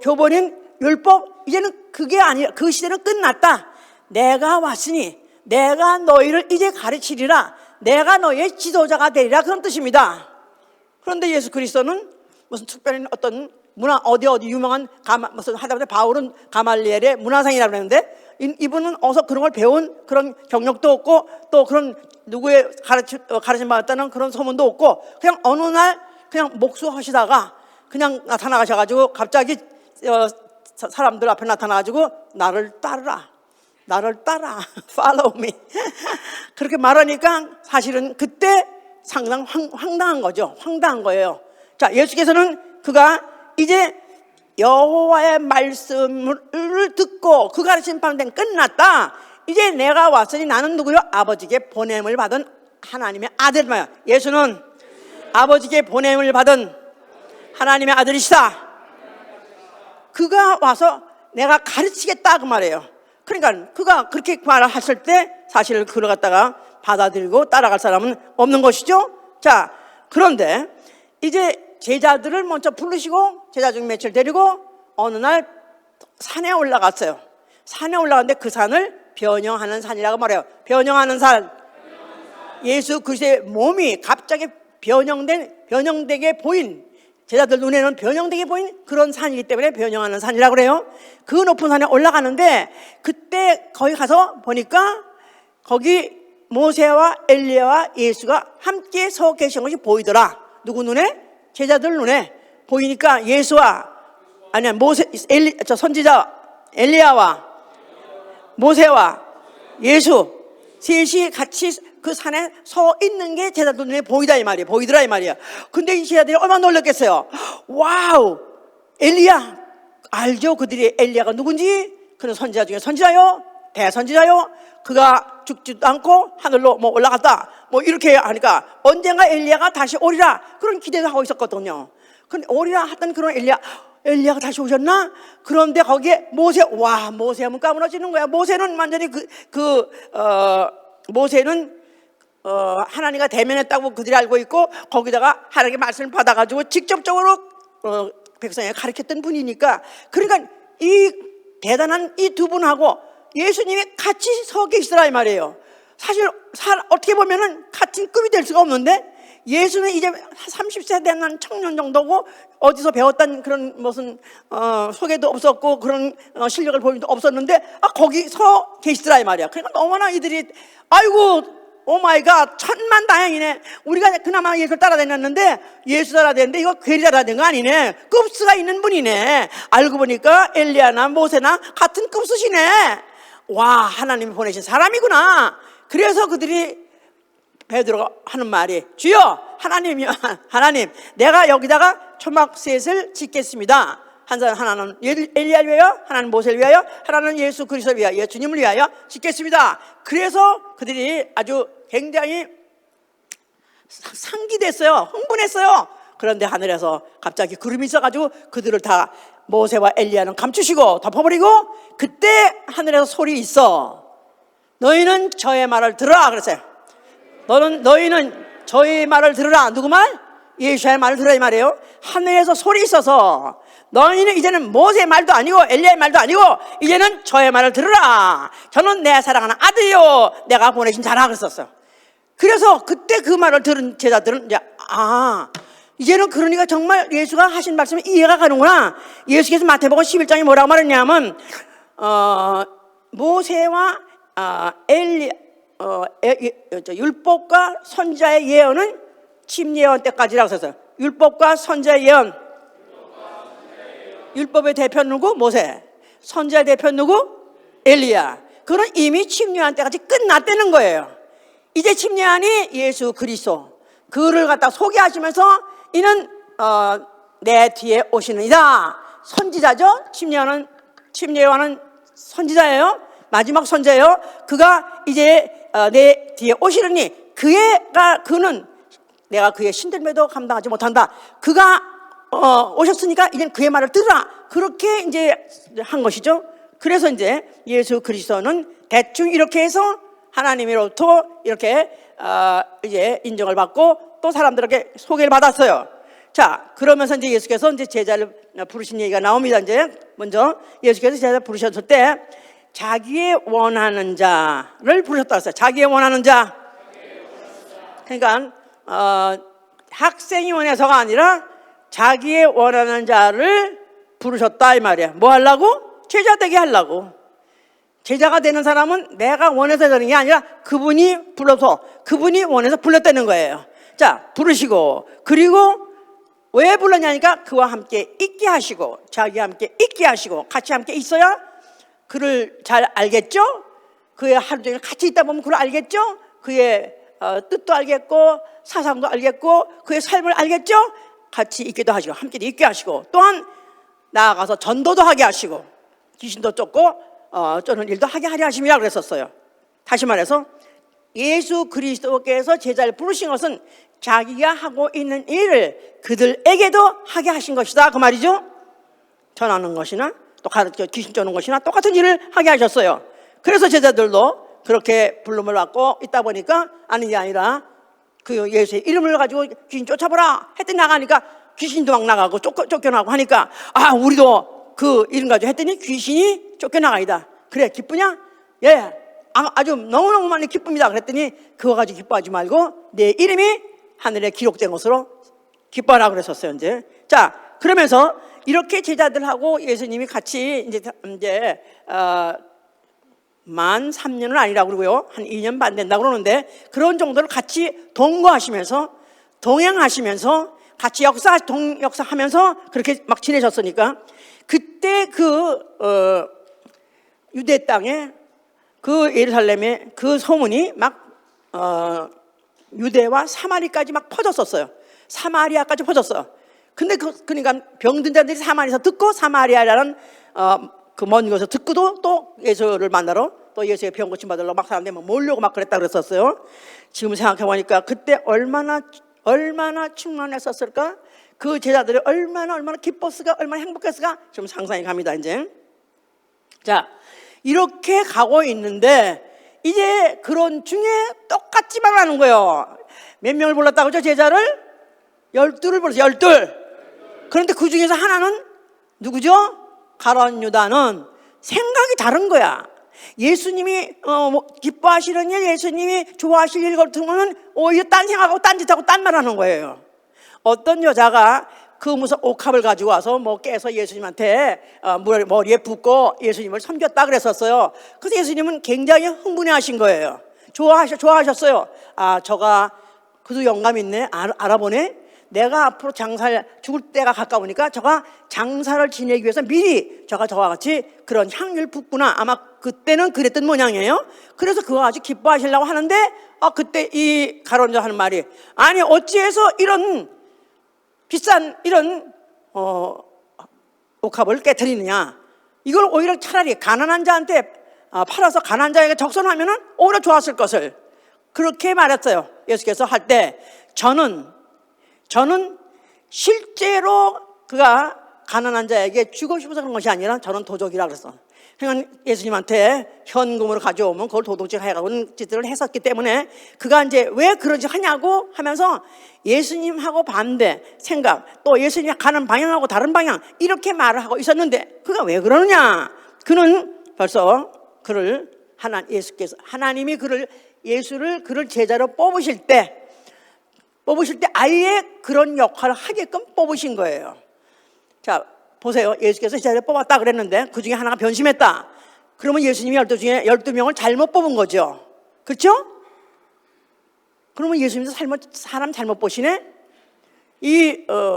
교본인 율법, 이제는 그게 아니라 그 시대는 끝났다. 내가 왔으니 내가 너희를 이제 가르치리라. 내가 너희의 지도자가 되리라. 그런 뜻입니다. 그런데 예수 그리스도는 무슨 특별한 어떤 어디 유명한 무슨 하다못해 바울은 가말리엘의 문화생이라고 그랬는데 이분은 어서 그런 걸 배운 그런 경력도 없고 또 그런 누구의 가르침 받았다는 그런 소문도 없고 그냥 어느 날 그냥 목수하시다가 그냥 나타나가셔가지고 갑자기 사람들 앞에 나타나가지고 나를 따라 follow me 그렇게 말하니까 사실은 그때 상당히 황당한 거죠. 황당한 거예요. 자, 예수께서는 그가 이제 여호와의 말씀을 듣고 그 가르침 받는 데는 끝났다. 이제 내가 왔으니 나는 누구요? 아버지께 보냄을 받은 하나님의 아들 말이야. 예수는 아버지께 보냄을 받은 하나님의 아들이시다. 그가 와서 내가 가르치겠다 그 말이에요. 그러니까 그가 그렇게 말을 하실 때 사실 그걸 갖다가 받아들이고 따라갈 사람은 없는 것이죠. 자, 그런데 이제 제자들을 먼저 부르시고 제자 중 몇을 데리고 어느 날 산에 올라갔어요. 산에 올라갔는데 그 산을 변형하는 산이라고 말해요. 변형하는 산. 예수 그리스도의 몸이 갑자기 변형되게 보인, 제자들 눈에는 변형되게 보인 그런 산이기 때문에 변형하는 산이라고 그래요. 그 높은 산에 올라가는데 그때 거기 가서 보니까 거기 모세와 엘리야와 예수가 함께 서 계신 것이 보이더라. 누구 눈에? 제자들 눈에 보이니까 선지자 엘리야와 모세와 예수 셋이 같이 그 산에 서 있는 게 제자들 눈에 보이더라 이 말이야. 근데 이 제자들이 얼마나 놀랐겠어요. 와우, 엘리야 알죠? 그들이 엘리야가 누군지. 그는 선지자 중에 선지자요, 대선지자요. 그가 죽지도 않고 하늘로 올라갔다 이렇게 하니까 언젠가 엘리야가 다시 오리라 그런 기대도 하고 있었거든요. 근데 오리라 하던 그런 엘리야가 다시 오셨나? 그런데 거기에 모세하면 까무러지는 거야. 모세는 완전히 모세는 하나님과 대면했다고 그들이 알고 있고 거기다가 하나님의 말씀을 받아가지고 직접적으로 백성에게 가르쳤던 분이니까, 그러니까 이 대단한 이 두 분하고 예수님이 같이 서 계시더라 이 말이에요. 사실 어떻게 보면은 같은 급이 될 수가 없는데 예수는 이제 30세 된 청년 정도고 어디서 배웠던 그런 무슨 소개도 없었고 그런 실력을 보인 도 없었는데 거기 서 계시더라 이 말이야. 그러니까 너무나 이들이 아이고 오마이갓 천만다행이네. 우리가 그나마 예수를 따라다녔는데 예수 따라다녔는데 이거 괜히 따라다닌 거 아니네. 급수가 있는 분이네. 알고 보니까 엘리야나 모세나 같은 급수시네. 와, 하나님이 보내신 사람이구나. 그래서 그들이 베드로가 하는 말이 주여 하나님 내가 여기다가 초막셋을 짓겠습니다. 하나는 엘리야를 위하여, 하나는 모세를 위하여, 하나는 예수 그리스도를 위하여, 예수님을 위하여 짓겠습니다. 그래서 그들이 아주 굉장히 상기됐어요. 흥분했어요. 그런데 하늘에서 갑자기 구름이 있어가지고 그들을 다 모세와 엘리야는 감추시고 덮어버리고 그때 하늘에서 소리 있어. 너희는 저의 말을 들으라 그랬어요. 너희는 저의 말을 들으라. 누구 말? 예수의 말을 들으라 이 말이에요. 하늘에서 소리 있어서 너희는 이제는 모세의 말도 아니고 엘리야의 말도 아니고 이제는 저의 말을 들으라. 저는 내 사랑하는 아들이요 내가 보내신 자라 그랬었어요. 그래서 그때 그 말을 들은 제자들은 이제는 그러니까 정말 예수가 하신 말씀이 이해가 가는구나. 예수께서 마태복음 11장에 뭐라고 말했냐면 모세와 율법과 선지자의 예언은 침례원 때까지라고 했어요. 율법과 선지자 예언. 율법의 대표 누구? 모세. 선지자 대표 누구? 엘리야. 그건 이미 침례한 때까지 끝났다는 거예요. 이제 침례한이 예수 그리스도. 그를 갖다 소개하시면서 이는 내 뒤에 오시는 이다. 선지자죠. 침례요한은 선지자예요. 마지막 선지자예요. 그가 이제 내 뒤에 오시느니 그는 내가 그의 신들매도 감당하지 못한다. 그가 오셨으니까 이제 그의 말을 들으라. 그렇게 이제 한 것이죠. 그래서 이제 예수 그리스도는 대충 이렇게 해서 하나님으로부터 이렇게 이제 인정을 받고 또 사람들에게 소개를 받았어요. 자, 그러면서 이제 예수께서 이제 제자를 부르신 얘기가 나옵니다. 이제 먼저 예수께서 제자를 부르셨을 때 자기의 원하는 자를 부르셨다고 했어요. 자기의 원하는 자. 그러니까 학생이 원해서가 아니라 자기의 원하는 자를 부르셨다 이 말이야. 뭐 하려고? 제자 되게 하려고. 제자가 되는 사람은 내가 원해서 되는 게 아니라 그분이 불러서, 그분이 원해서 불렀다는 거예요. 자, 부르시고, 그리고 왜 불렀냐니까 그와 함께 있게 하시고, 자기와 함께 있게 하시고, 같이 함께 있어야 그를 잘 알겠죠? 그의 하루 종일 같이 있다 보면 그를 알겠죠? 그의 뜻도 알겠고 사상도 알겠고 그의 삶을 알겠죠? 같이 있기도 하시고 함께 있게 하시고 또한 나아가서 전도도 하게 하시고 귀신도 쫓고 쫓는 일도 하게 하려 하심이라 그랬었어요. 다시 말해서 예수 그리스도께서 제자를 부르신 것은 자기가 하고 있는 일을 그들에게도 하게 하신 것이다 그 말이죠. 전하는 것이나 또 가르쳐 귀신 쫓는 것이나 똑같은 일을 하게 하셨어요. 그래서 제자들도 그렇게 부름을 받고 있다 보니까 아는 게 아니라 그 예수의 이름을 가지고 귀신 쫓아보라 했더니 나가니까 귀신도 막 나가고 쫓겨나고 하니까 우리도 그 이름 가지고 했더니 귀신이 쫓겨나가이다. 그래 기쁘냐? 예, 아주 너무너무 많이 기쁩니다. 그랬더니 그거 가지고 기뻐하지 말고 내 이름이 하늘에 기록된 것으로 기뻐하라 그랬었어요. 자, 그러면서 이렇게 제자들하고 예수님이 같이 이제 만 3년은 아니라고 그러고요. 한 2년 반 된다고 그러는데 그런 정도를 같이 동거하시면서 동행하시면서 같이 역사하면서 그렇게 막 지내셨으니까 그때 유대 땅에 그 예루살렘에 그 소문이 막 유대와 사마리까지 막 퍼졌었어요. 사마리아까지 퍼졌어요. 근데 그러니까 병든 자들이 사마리아에서 듣고 사마리아라는 그 먼 곳에서 듣고도 또 예수를 만나러 또 예수의 병 고침 받으러 막 사람들이 막 몰려고 막 그랬다 그랬었어요. 지금 생각해 보니까 그때 얼마나 충만했었을까? 그 제자들이 얼마나 기뻤을까? 얼마나 행복했을까? 좀 상상이 갑니다. 이제 자, 이렇게 가고 있는데 이제 그런 중에 똑같이 말하는 거예요. 몇 명을 불렀다고 그러죠? 제자를 12를 불렀어요. 12. 그런데 그 중에서 하나는 누구죠? 가룟 유다는 생각이 다른 거야. 예수님이 기뻐하시는 일, 예수님이 좋아하실 일 같으면 오히려 딴 생각하고 딴 짓하고 딴 말하는 거예요. 어떤 여자가 그 무슨 옥합을 가지고 와서 깨서 예수님한테 머리에 붓고 예수님을 섬겼다 그랬었어요. 그래서 예수님은 굉장히 흥분해 하신 거예요. 좋아하셨어요. 저가 그도 영감 있네. 알아보네. 내가 앞으로 죽을 때가 가까우니까 저가 장사를 지내기 위해서 미리 저와 같이 그런 향유를 붓구나. 아마 그때는 그랬던 모양이에요. 그래서 그거 아주 기뻐하시려고 하는데 그때 이 가론자 하는 말이 아니 어찌해서 이런 비싼 이런 옥합을 깨트리느냐. 이걸 오히려 차라리 가난한 자한테 팔아서 가난한 자에게 적선하면은 오히려 좋았을 것을 그렇게 말했어요. 예수께서 할 때 저는 실제로 그가 가난한 자에게 주고 싶어서 그런 것이 아니라 저는 도적이라 그랬어. 그러니까 예수님한테 현금으로 가져오면 그걸 도둑질 해가고 짓들을 했었기 때문에 그가 이제 왜 그런 짓 하냐고 하면서 예수님하고 반대 생각 또 예수님이 가는 방향하고 다른 방향 이렇게 말을 하고 있었는데 그가 왜 그러느냐. 그는 벌써 하나님이 예수를 그를 제자로 뽑으실 때 아예 그런 역할을 하게끔 뽑으신 거예요. 자, 보세요. 예수께서 제자를 뽑았다 그랬는데 그 중에 하나가 변심했다. 그러면 예수님이 12 중에 12명을 잘못 뽑은 거죠. 그렇죠? 그러면 예수님도 사람 잘못 보시네?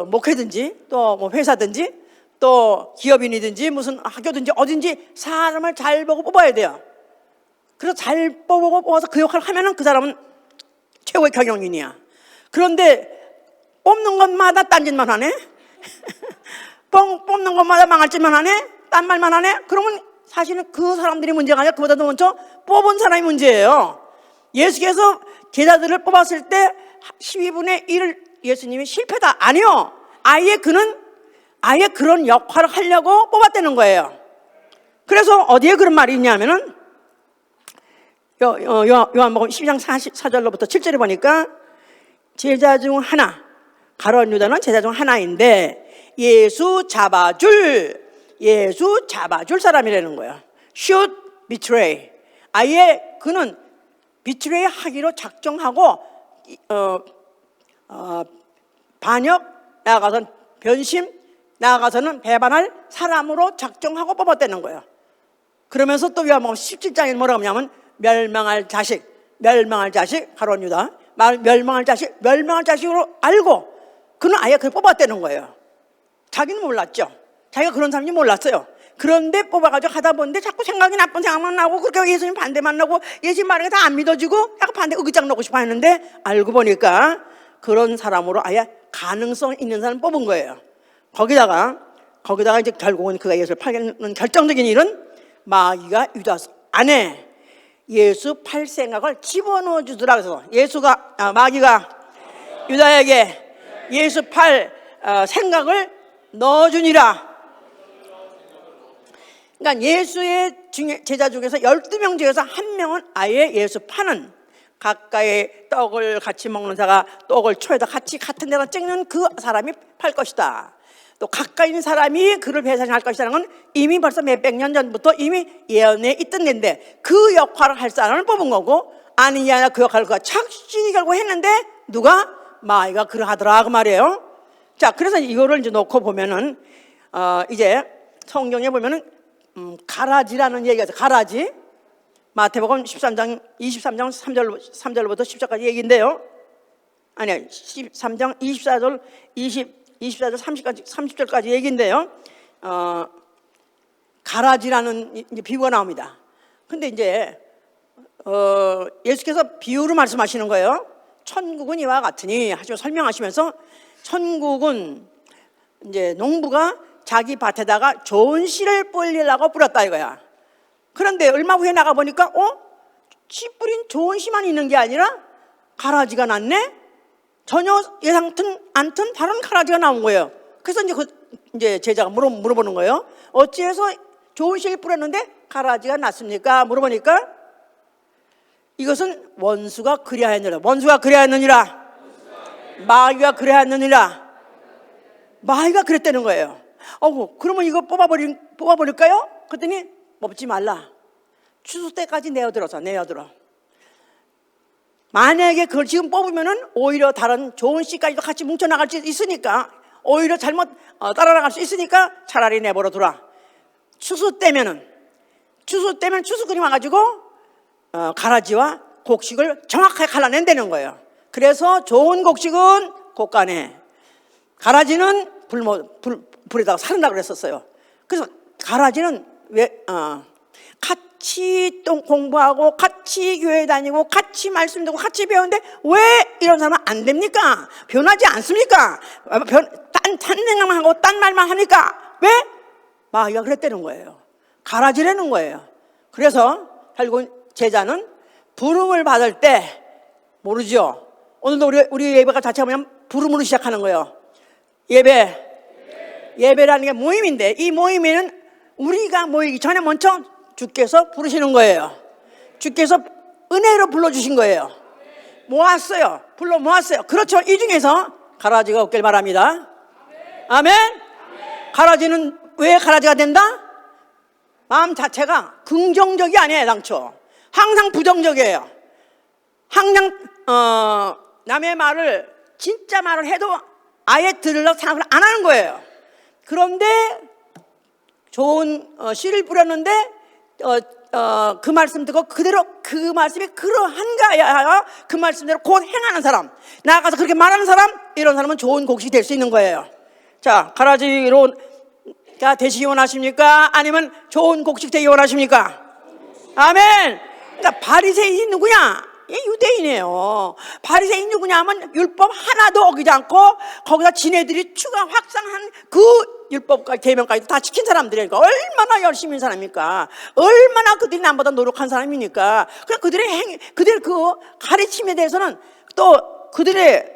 목회든지 또 뭐 회사든지 또 기업인이든지 무슨 학교든지 어딘지 사람을 잘 보고 뽑아야 돼요. 그래서 잘 뽑아서 그 역할을 하면은 그 사람은 최고의 경영인이야. 그런데 뽑는 것마다 딴짓만 하네? 뽑는 것마다 망할 짓만 하네? 딴 말만 하네? 그러면 사실은 그 사람들이 문제가 아니라 그보다도 먼저 뽑은 사람이 문제예요. 예수께서 제자들을 뽑았을 때 12분의 1을 예수님이 실패다. 아니요. 그는 아예 그런 역할을 하려고 뽑았다는 거예요. 그래서 어디에 그런 말이 있냐면은 요한복음 12장 44절로부터 7절에 보니까 제자 중 하나, 가룟 유다는 제자 중 하나인데 예수 잡아줄 사람이라는 거예요. Should betray. 아예 그는 betray 하기로 작정하고 반역, 나아가서는 변심, 나아가서는 배반할 사람으로 작정하고 뽑았다는 거예요. 그러면서 또 요한복음 17장에 뭐라고 하냐면 멸망할 자식, 가룟 유다, 멸망할 자식으로 알고 그는 아예 그걸 뽑았다는 거예요. 자기는 몰랐죠. 자기가 그런 사람인지 몰랐어요. 그런데 뽑아가지고 하다 보는데 자꾸 생각이 나쁜 생각만 나고 그렇게 예수님 반대만 나고 예수님 말에 다 안 믿어지고 약간 반대 의기장 놓고 싶어 했는데 알고 보니까 그런 사람으로 아예 가능성 있는 사람 뽑은 거예요. 거기다가 이제 결국은 그가 예수를 팔는 결정적인 일은 마귀가 유다 안에 예수 팔 생각을 집어넣어 주더라. 그래서 마귀가 유다에게 예수 팔 생각을 넣어주니라. 그러니까 예수의 제자 중에서 12명 중에서 한 명은 아예 예수 파는, 가까이 떡을 같이 먹는 자가 떡을 초에다 같은 데다 찍는 그 사람이 팔 것이다. 또 가까이 있는 사람이 그를 배신할 것이라는 건 이미 벌써 몇백 년 전부터 이미 예언에 있던 데인데 그 역할을 할 사람을 뽑은 거고, 아니냐 그 역할을 그가 착실히 결국 했는데 누가? 마귀가 그러하더라 그 말이에요. 자, 그래서 이거를 이제 놓고 보면은 이제 성경에 보면은 가라지라는 얘기가 있어요. 가라지. 마태복음 23장 3절부터 10절까지 얘기인데요. 아니요, 13장 24절 30절까지 얘기인데요. 가라지라는 이제 비유가 나옵니다. 근데 이제 예수께서 비유로 말씀하시는 거예요. 천국은 이와 같으니 하시고 설명하시면서, 천국은 이제 농부가 자기 밭에다가 좋은 씨를 뿌리려고 뿌렸다 이거야. 그런데 얼마 후에 나가 보니까 씨 뿌린 좋은 씨만 있는 게 아니라 가라지가 났네. 전혀 예상치 않던 다른 가라지가 나온 거예요. 그래서 이제 제자가 물어보는 거예요. 어찌해서 좋은 씨를 뿌렸는데 가라지가 났습니까? 물어보니까 이것은 원수가 그리하였느니라. 마귀가 그리하였느니라. 마귀가 그랬다는 거예요. 그러면 이거 뽑아버릴까요? 그랬더니 뽑지 말라. 추수 때까지 내어들어. 만약에 그걸 지금 뽑으면은 오히려 다른 좋은 씨까지도 같이 뭉쳐나갈 수 있으니까, 오히려 잘못 따라나갈 수 있으니까 차라리 내버려 두라. 추수 때면 추수꾼이 와가지고 가라지와 곡식을 정확하게 갈라낸다는 거예요. 그래서 좋은 곡식은 곳간에, 가라지는 불에다가 사른다고 그랬었어요. 그래서 가라지는 같이 또 공부하고 같이 교회 다니고 같이 말씀 듣고 같이 배우는데 왜 이런 사람은 안 됩니까? 변하지 않습니까? 딴 생각만 하고 딴 말만 하니까 왜? 마귀가 그랬다는 거예요. 가라지라는 거예요. 그래서 결국 제자는 부름을 받을 때 모르죠. 오늘도 우리 예배가 자체가 뭐냐면 부름으로 시작하는 거예요. 예배라는 게 모임인데, 이 모임에는 우리가 모이기 전에 먼저 주께서 부르시는 거예요. 주께서 은혜로 불러주신 거예요. 불러 모았어요. 그렇죠. 이 중에서 가라지가 없길 바랍니다. 아멘. 가라지는 왜 가라지가 된다? 마음 자체가 긍정적이 아니에요. 당초 항상 부정적이에요. 항상 남의 말을, 진짜 말을 해도 아예 들으려고 생각을 안 하는 거예요. 그런데 좋은 씨를 뿌렸는데 그 말씀 듣고 그대로 그 말씀이 그러한가야 그 말씀대로 곧 행하는 사람, 나아가서 그렇게 말하는 사람, 이런 사람은 좋은 곡식이 될 수 있는 거예요. 자, 가라지로가 되시기 원하십니까? 아니면 좋은 곡식 되기 원하십니까? 아멘. 그러니까 바리새인이 누구냐? 유대인이에요. 바리새인 누구냐 하면 율법 하나도 어기지 않고 거기다 지네들이 추가 확장한 그 율법과 계명까지 다 지킨 사람들이니까 얼마나 열심인 사람입니까? 얼마나 그들이 남보다 노력한 사람입니까? 그냥 그들의 그 가르침에 대해서는, 또 그들의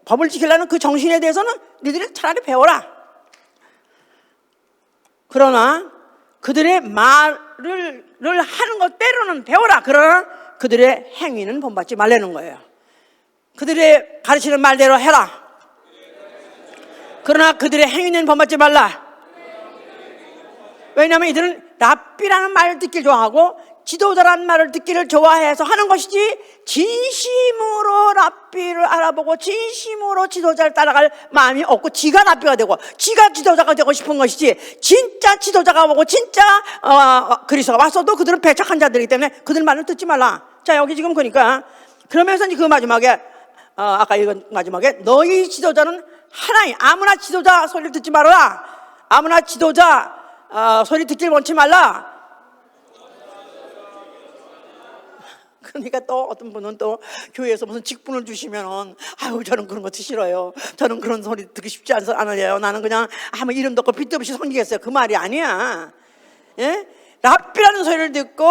법을 지키려는 그 정신에 대해서는 너희들이 차라리 배워라. 그러나 그들의 말을 하는 것 때로는 배워라. 그러나 그들의 행위는 본받지 말라는 거예요. 그들의 가르치는 말대로 해라. 그러나 그들의 행위는 본받지 말라. 왜냐하면 이들은 랍비라는 말을 듣기를 좋아하고 지도자라는 말을 듣기를 좋아해서 하는 것이지, 진심으로 랍비를 알아보고 진심으로 지도자를 따라갈 마음이 없고 지가 랍비가 되고 지가 지도자가 되고 싶은 것이지, 진짜 지도자가 오고 진짜 그리스도가 왔어도 그들은 배척한 자들이기 때문에 그들 말을 듣지 말라. 자, 여기 지금 그러니까 그러면서 이제 그 마지막에 아까 읽은 마지막에 너희 지도자는 하나님, 아무나 지도자 소리를 듣지 말아라. 아무나 지도자 소리 듣길 원치 말라. 그러니까 또 어떤 분은 또 교회에서 무슨 직분을 주시면은 아유 저는 그런 거 싫어요. 저는 그런 소리 듣기 쉽지 않아요. 나는 그냥 아무 이름도 없고 빚도 없이 섬기겠어요. 그 말이 아니야. 예? 랍비라는 소리를 듣고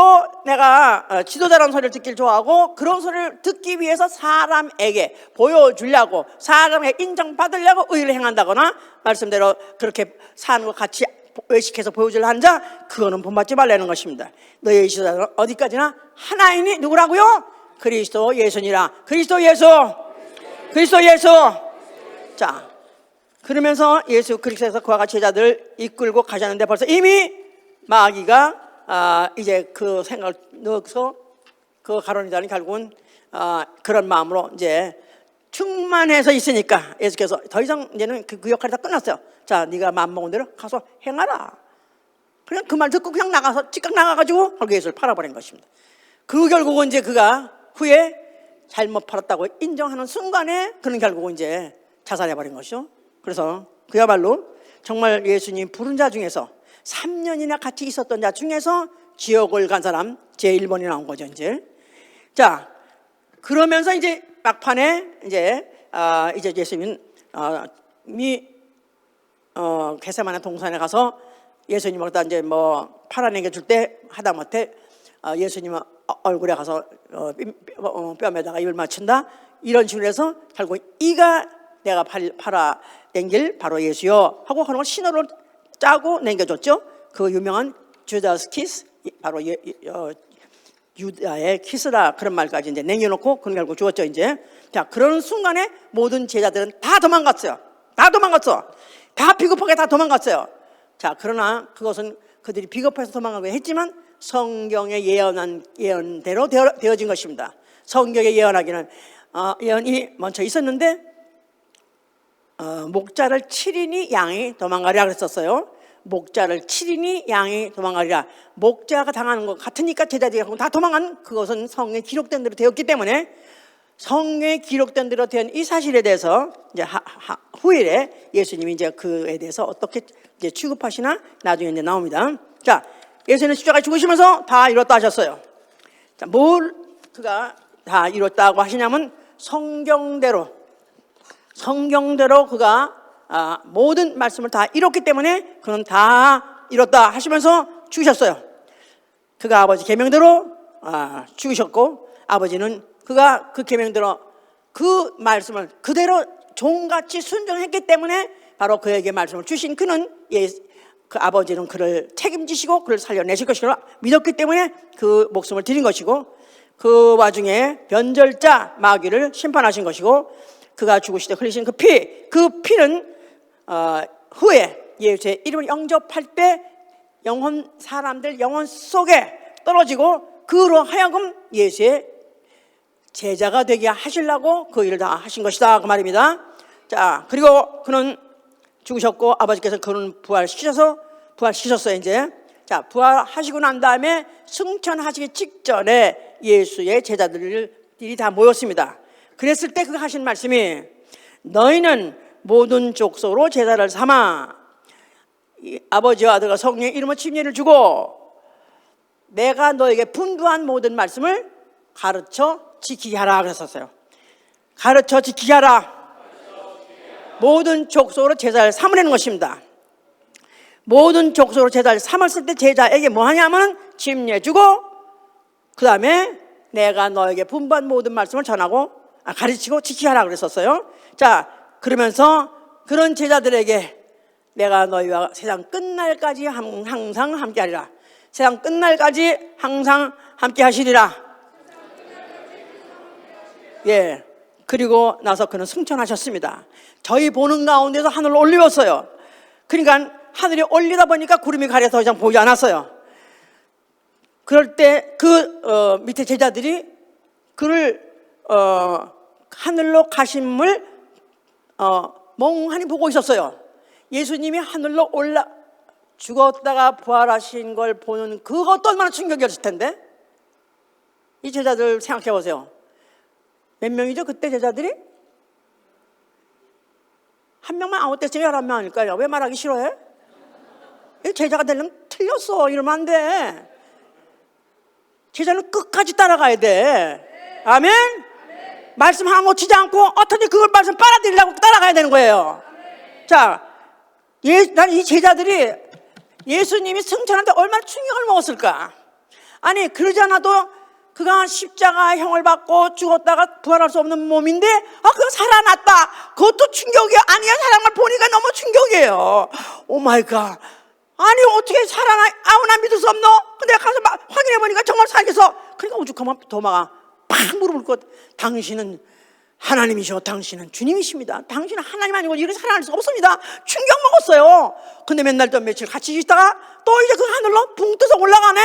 내가 지도자라는 소리를 듣길 좋아하고, 그런 소리를 듣기 위해서 사람에게 보여주려고, 사람에게 인정받으려고 의를 행한다거나 말씀대로 그렇게 사는 것 같이 외식해서 보여주려 한 자, 그거는 본받지 말라는 것입니다. 너희 지도자는 어디까지나 하나님이 누구라고요? 그리스도 예수니라. 그리스도 예수. 자, 그러면서 예수 그리스도에서 그와 같이 제자들 이끌고 가자는데 벌써 이미 마귀가 이제 그 생각을 넣어서 그 가론유다는 결국은 그런 마음으로 이제 충만해서 있으니까 예수께서 더 이상 이제는 그 역할이 다 끝났어요. 자, 네가 마음먹은 대로 가서 행하라. 그냥 그 말 듣고 그냥 나가서 즉각 나가가지고 결국 예수를 팔아버린 것입니다. 그 결국은 이제 그가 후에 잘못 팔았다고 인정하는 순간에 그는 결국은 이제 자살해버린 것이죠. 그래서 그야말로 정말 예수님 부른 자 중에서 3년이나 같이 있었던 자 중에서 지옥을 간 사람 제1번이 나온 거죠, 이제. 자, 그러면서 이제 막판에 이제 예수님이 겟세마네 동산에 가서 예수님을 갖다 이제 뭐 팔아내게 줄 때 하다못해 예수님 얼굴에 가서 뺨에다가 입을 맞춘다, 이런 식으로 해서 결국 이가 내가 팔아낸길 바로 예수요 하고 하는 걸 신호를 짜고 남겨줬죠. 그 유명한 주다스 키스, 바로 유다의 키스라, 그런 말까지 이제 남겨놓고 그런 결국 주었죠, 이제. 자, 그런 순간에 모든 제자들은 다 도망갔어요. 다 비겁하게 다 도망갔어요. 자, 그러나 그것은 그들이 비겁해서 도망가게 했지만 성경의 예언대로 되어진 것입니다. 성경의 예언하기는 예언이 먼저 있었는데 목자를 치리니 양이 도망가리라 그랬었어요. 목자를 치리니 양이 도망가리라. 목자가 당하는 것 같으니까 제자들이 다 도망간, 그것은 성경에 기록된 대로 되었기 때문에 성경에 기록된 대로 된 이 사실에 대해서 이제 후일에 예수님이 이제 그에 대해서 어떻게 이제 취급하시나 나중에 이제 나옵니다. 자, 예수님은 십자가에 죽으시면서 다 이뤘다 하셨어요. 자, 뭘 그가 다 이뤘다고 하시냐면 성경대로 그가 모든 말씀을 다 이뤘기 때문에 그는 다 이뤘다 하시면서 죽으셨어요. 그가 아버지 계명대로 죽으셨고, 아버지는 그가 그 계명대로 그 말씀을 그대로 종같이 순종했기 때문에 바로 그에게 말씀을 주신 그는 그 아버지는 그를 책임지시고 그를 살려내실 것이라 믿었기 때문에 그 목숨을 드린 것이고, 그 와중에 변절자 마귀를 심판하신 것이고, 그가 죽으실 때 흘리신 그 피는 후에 예수의 이름을 영접할 때 사람들 영혼 속에 떨어지고 그로 하여금 예수의 제자가 되게 하시려고 그 일을 다 하신 것이다, 그 말입니다. 자, 그리고 그는 죽으셨고 아버지께서 그는 부활시키셨어요, 이제. 자, 부활하시고 난 다음에 승천하시기 직전에 예수의 제자들이 다 모였습니다. 그랬을 때 그가 하신 말씀이 너희는 모든 족속으로 제자를 삼아 아버지와 아들과 성령의 이름으로 침례를 주고 내가 너에게 분부한 모든 말씀을 가르쳐 지키게 하라 그랬었어요. 가르쳐 지키게 하라. 모든 족속으로 제자를 삼으라는 것입니다. 모든 족속으로 제자를 삼았을 때 제자에게 뭐 하냐면 침례 주고 그 다음에 내가 너에게 분부한 모든 말씀을 전하고 가르치고 지키게 하라 그랬었어요. 자, 그러면서 그런 제자들에게 내가 너희와 세상 끝날까지 항상 함께하리라. 세상 끝날까지 항상 함께하시리라. 예. 그리고 나서 그는 승천하셨습니다. 저희 보는 가운데서 하늘로 올리웠어요. 그러니까 하늘에 올리다 보니까 구름이 가려서 더 이상 보이지 않았어요. 그럴 때 그 밑에 제자들이 그를 하늘로 가심을 멍하니 보고 있었어요. 예수님이 하늘로 올라 죽었다가 부활하신 걸 보는 그것도 얼마나 충격이었을 텐데. 이 제자들 생각해 보세요. 몇 명이죠 그때 제자들이? 한 명만 아웃됐으면 11명 아닐까요? 왜 말하기 싫어해? 제자가 되려면 틀렸어 이러면 안 돼. 제자는 끝까지 따라가야 돼. 아멘? 말씀 하나 놓치지 않고 어떻게 그걸 말씀 빨아들이려고 따라가야 되는 거예요. 자, 난 이 제자들이 예수님이 승천할 때 얼마나 충격을 먹었을까. 아니 그러지 않아도 그가 십자가형을 받고 죽었다가 부활할 수 없는 몸인데 그가 살아났다. 그것도 충격이 아니야. 사람을 보니까 너무 충격이에요. 오 마이 갓. 아니 어떻게 아무나 믿을 수 없노? 근데 가서 확인해 보니까 정말 살겠어. 그러니까 오죽하면 도마가 팍 무릎을 꿇고 당신은 하나님이시오. 당신은 주님이십니다. 당신은 하나님 아니고 이렇게 살아날 수 없습니다. 충격 먹었어요. 근데 맨날 또 며칠 같이 있다가 또 이제 그 하늘로 붕 떠서 올라가네.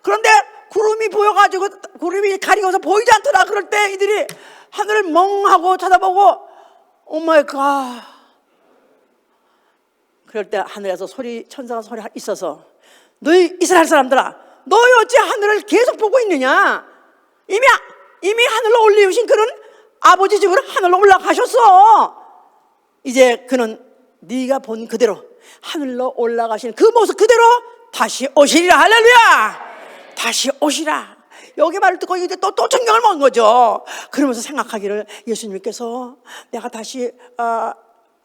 그런데 구름이 보여가지고 구름이 가리고서 보이지 않더라. 그럴 때 이들이 하늘을 멍하고 쳐다보고 오 마이 갓. 그럴 때 하늘에서 천사가 소리 있어서 너희 이스라엘 사람들아, 너희 어찌 하늘을 계속 보고 있느냐? 이미 하늘로 올리우신 그는 아버지 집으로 하늘로 올라가셨어. 이제 그는 네가 본 그대로 하늘로 올라가신 그 모습 그대로 다시 오시리라. 할렐루야. 다시 오시라. 여기 말을 듣고 이제 또 충격을 먹은 거죠. 그러면서 생각하기를 예수님께서 내가 다시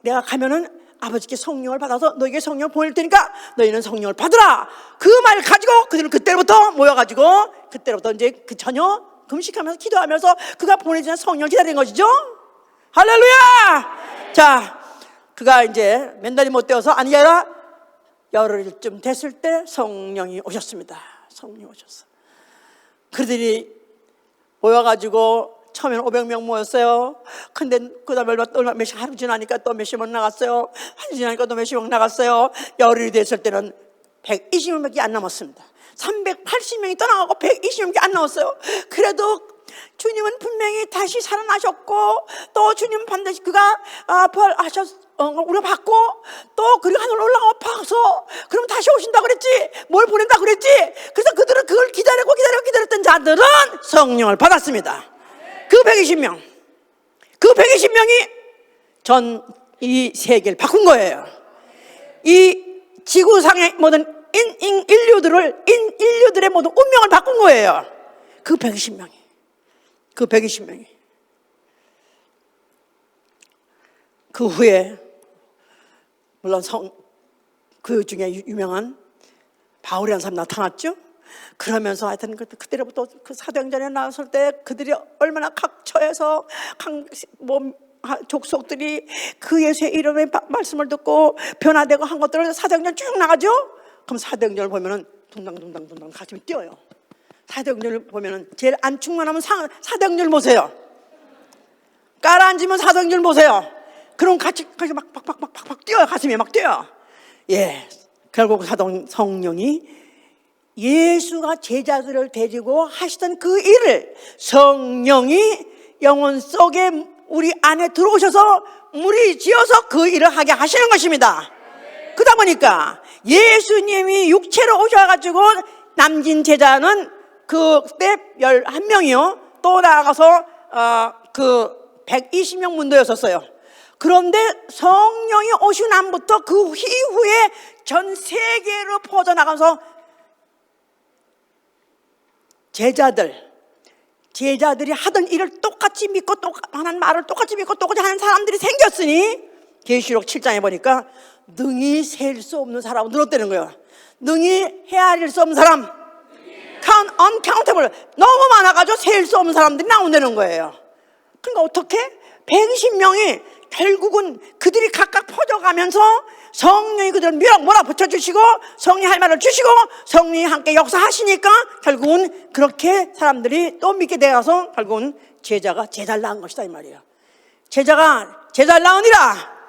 내가 가면은 아버지께 성령을 받아서 너에게 성령을 보낼 테니까 너희는 성령을 받으라. 그 말을 가지고 그들은 그때부터 모여가지고 그때부터 이제 그 저녁 금식하면서 기도하면서 그가 보내주는 성령을 기다리는 것이죠. 할렐루야. 자, 그가 이제 몇 달이 못 되어서 아니라 열흘쯤 됐을 때 성령이 오셨습니다. 성령이 오셨어. 그들이 모여가지고 처음에는 500명 모였어요. 근데 그 다음에 하루 지나니까 또 몇십 명 나갔어요. 하루 지나니까 또 몇십 명 나갔어요. 열흘이 됐을 때는 120명밖에 안 남았습니다. 380명이 떠나가고 120명밖에 안 나왔어요. 그래도 주님은 분명히 다시 살아나셨고 또 주님은 반드시 그가 우리가 받고 또 그리고 하늘로 올라가고 봐서 그럼 다시 오신다 그랬지. 뭘 보낸다 그랬지. 그래서 그들은 그걸 기다렸던 자들은 성령을 받았습니다. 그 120명 그 120명이 전 이 세계를 바꾼 거예요. 이 지구상의 모든 인류들의 모든 운명을 바꾼 거예요. 그 120명이 그 후에 물론 그 중에 유명한 바울이라는 사람이 나타났죠. 그러면서 하여튼 그때부터 그 사도행전에 나왔을 때 그들이 얼마나 각처에서 족속들이 그 예수의 이름의 말씀을 듣고 변화되고 한 것들을 사도행전 쭉 나가죠. 그럼 사도행전을 보면은 둥당둥당 가슴이 뛰어요. 사도행전을 보면은 제일 안 충만하면 사도행전을 보세요. 깔아앉으면 사도행전을 보세요. 그럼 같이 막 뛰어요. 가슴이 막 뛰어요. 예, 결국 성령이 예수가 제자들을 데리고 하시던 그 일을 성령이 영혼 속에 우리 안에 들어오셔서 무리 지어서 그 일을 하게 하시는 것입니다. 그 그러다 보니까 예수님이 육체로 오셔가지고 남긴 제자는 그때 11명이요. 또 나아가서 그 120명 문도였었어요. 그런데 성령이 오신 날부터 그 이후에 전 세계로 퍼져나가서 제자들이 하던 일을 똑같이 믿고 하는 말을 똑같이 믿고 똑같이 하는 사람들이 생겼으니 계시록 7장에 보니까 능히 셀 수 없는 사람은 늘었다는 거예요. 능히 헤아릴 수 없는 사람, uncountable, 너무 많아가지고 셀 수 없는 사람들이 나온다는 거예요. 그러니까 어떻게 120명이 결국은 그들이 각각 퍼져가면서 성령이 그들을 몰아붙여주시고 성령이 할 말을 주시고 성령이 함께 역사하시니까 결국은 그렇게 사람들이 또 믿게 되어서 결국은 제자가 제자를 낳은 것이다 이 말이에요. 제자가 제자를 낳으니라.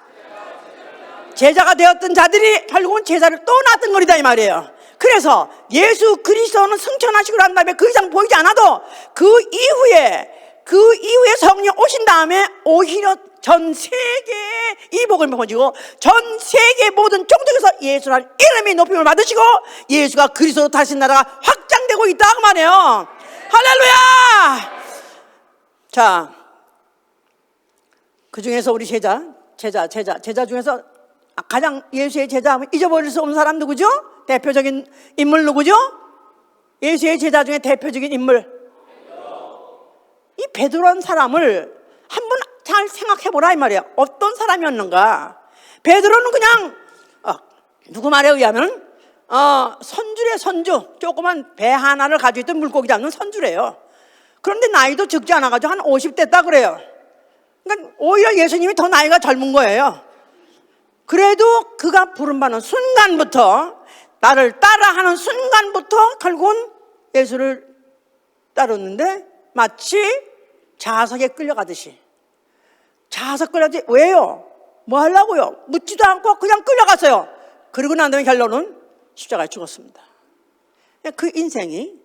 제자가 되었던 자들이 결국은 제자를 또 낳았던 거리다 이 말이에요. 그래서 예수 그리스도는 승천하시고 난 다음에 그 이상 보이지 않아도 그 이후에 성령 오신 다음에 오히려 전 세계에 이 복을 퍼지고 전 세계 모든 종족에서 예수라는 이름이 높임을 받으시고 예수가 그리스도 다신 나라가 확장되고 있다 그 말이에요. 할렐루야. 자, 그 중에서 우리 제자 중에서 가장 예수의 제자 하면 잊어버릴 수 없는 사람 누구죠? 대표적인 인물 누구죠? 예수의 제자 중에 대표적인 인물 이 베드로라는 사람을 한번 잘 생각해보라 이 말이야. 어떤 사람이었는가? 베드로는 그냥 누구 말에 의하면 선주래 선주. 조그만 배 하나를 가지고 있던 물고기 잡는 선주래요. 그런데 나이도 적지 않아가지고 한 50 됐다 그래요. 그러니까 오히려 예수님이 더 나이가 젊은 거예요. 그래도 그가 부름받는 순간부터 나를 따라하는 순간부터 결국은 예수를 따랐는데 마치 자석에 끌려가듯이. 자석 끌려가지. 왜요? 뭐 하려고요? 묻지도 않고 그냥 끌려갔어요. 그리고 난 다음에 결론은 십자가에 죽었습니다. 그 인생이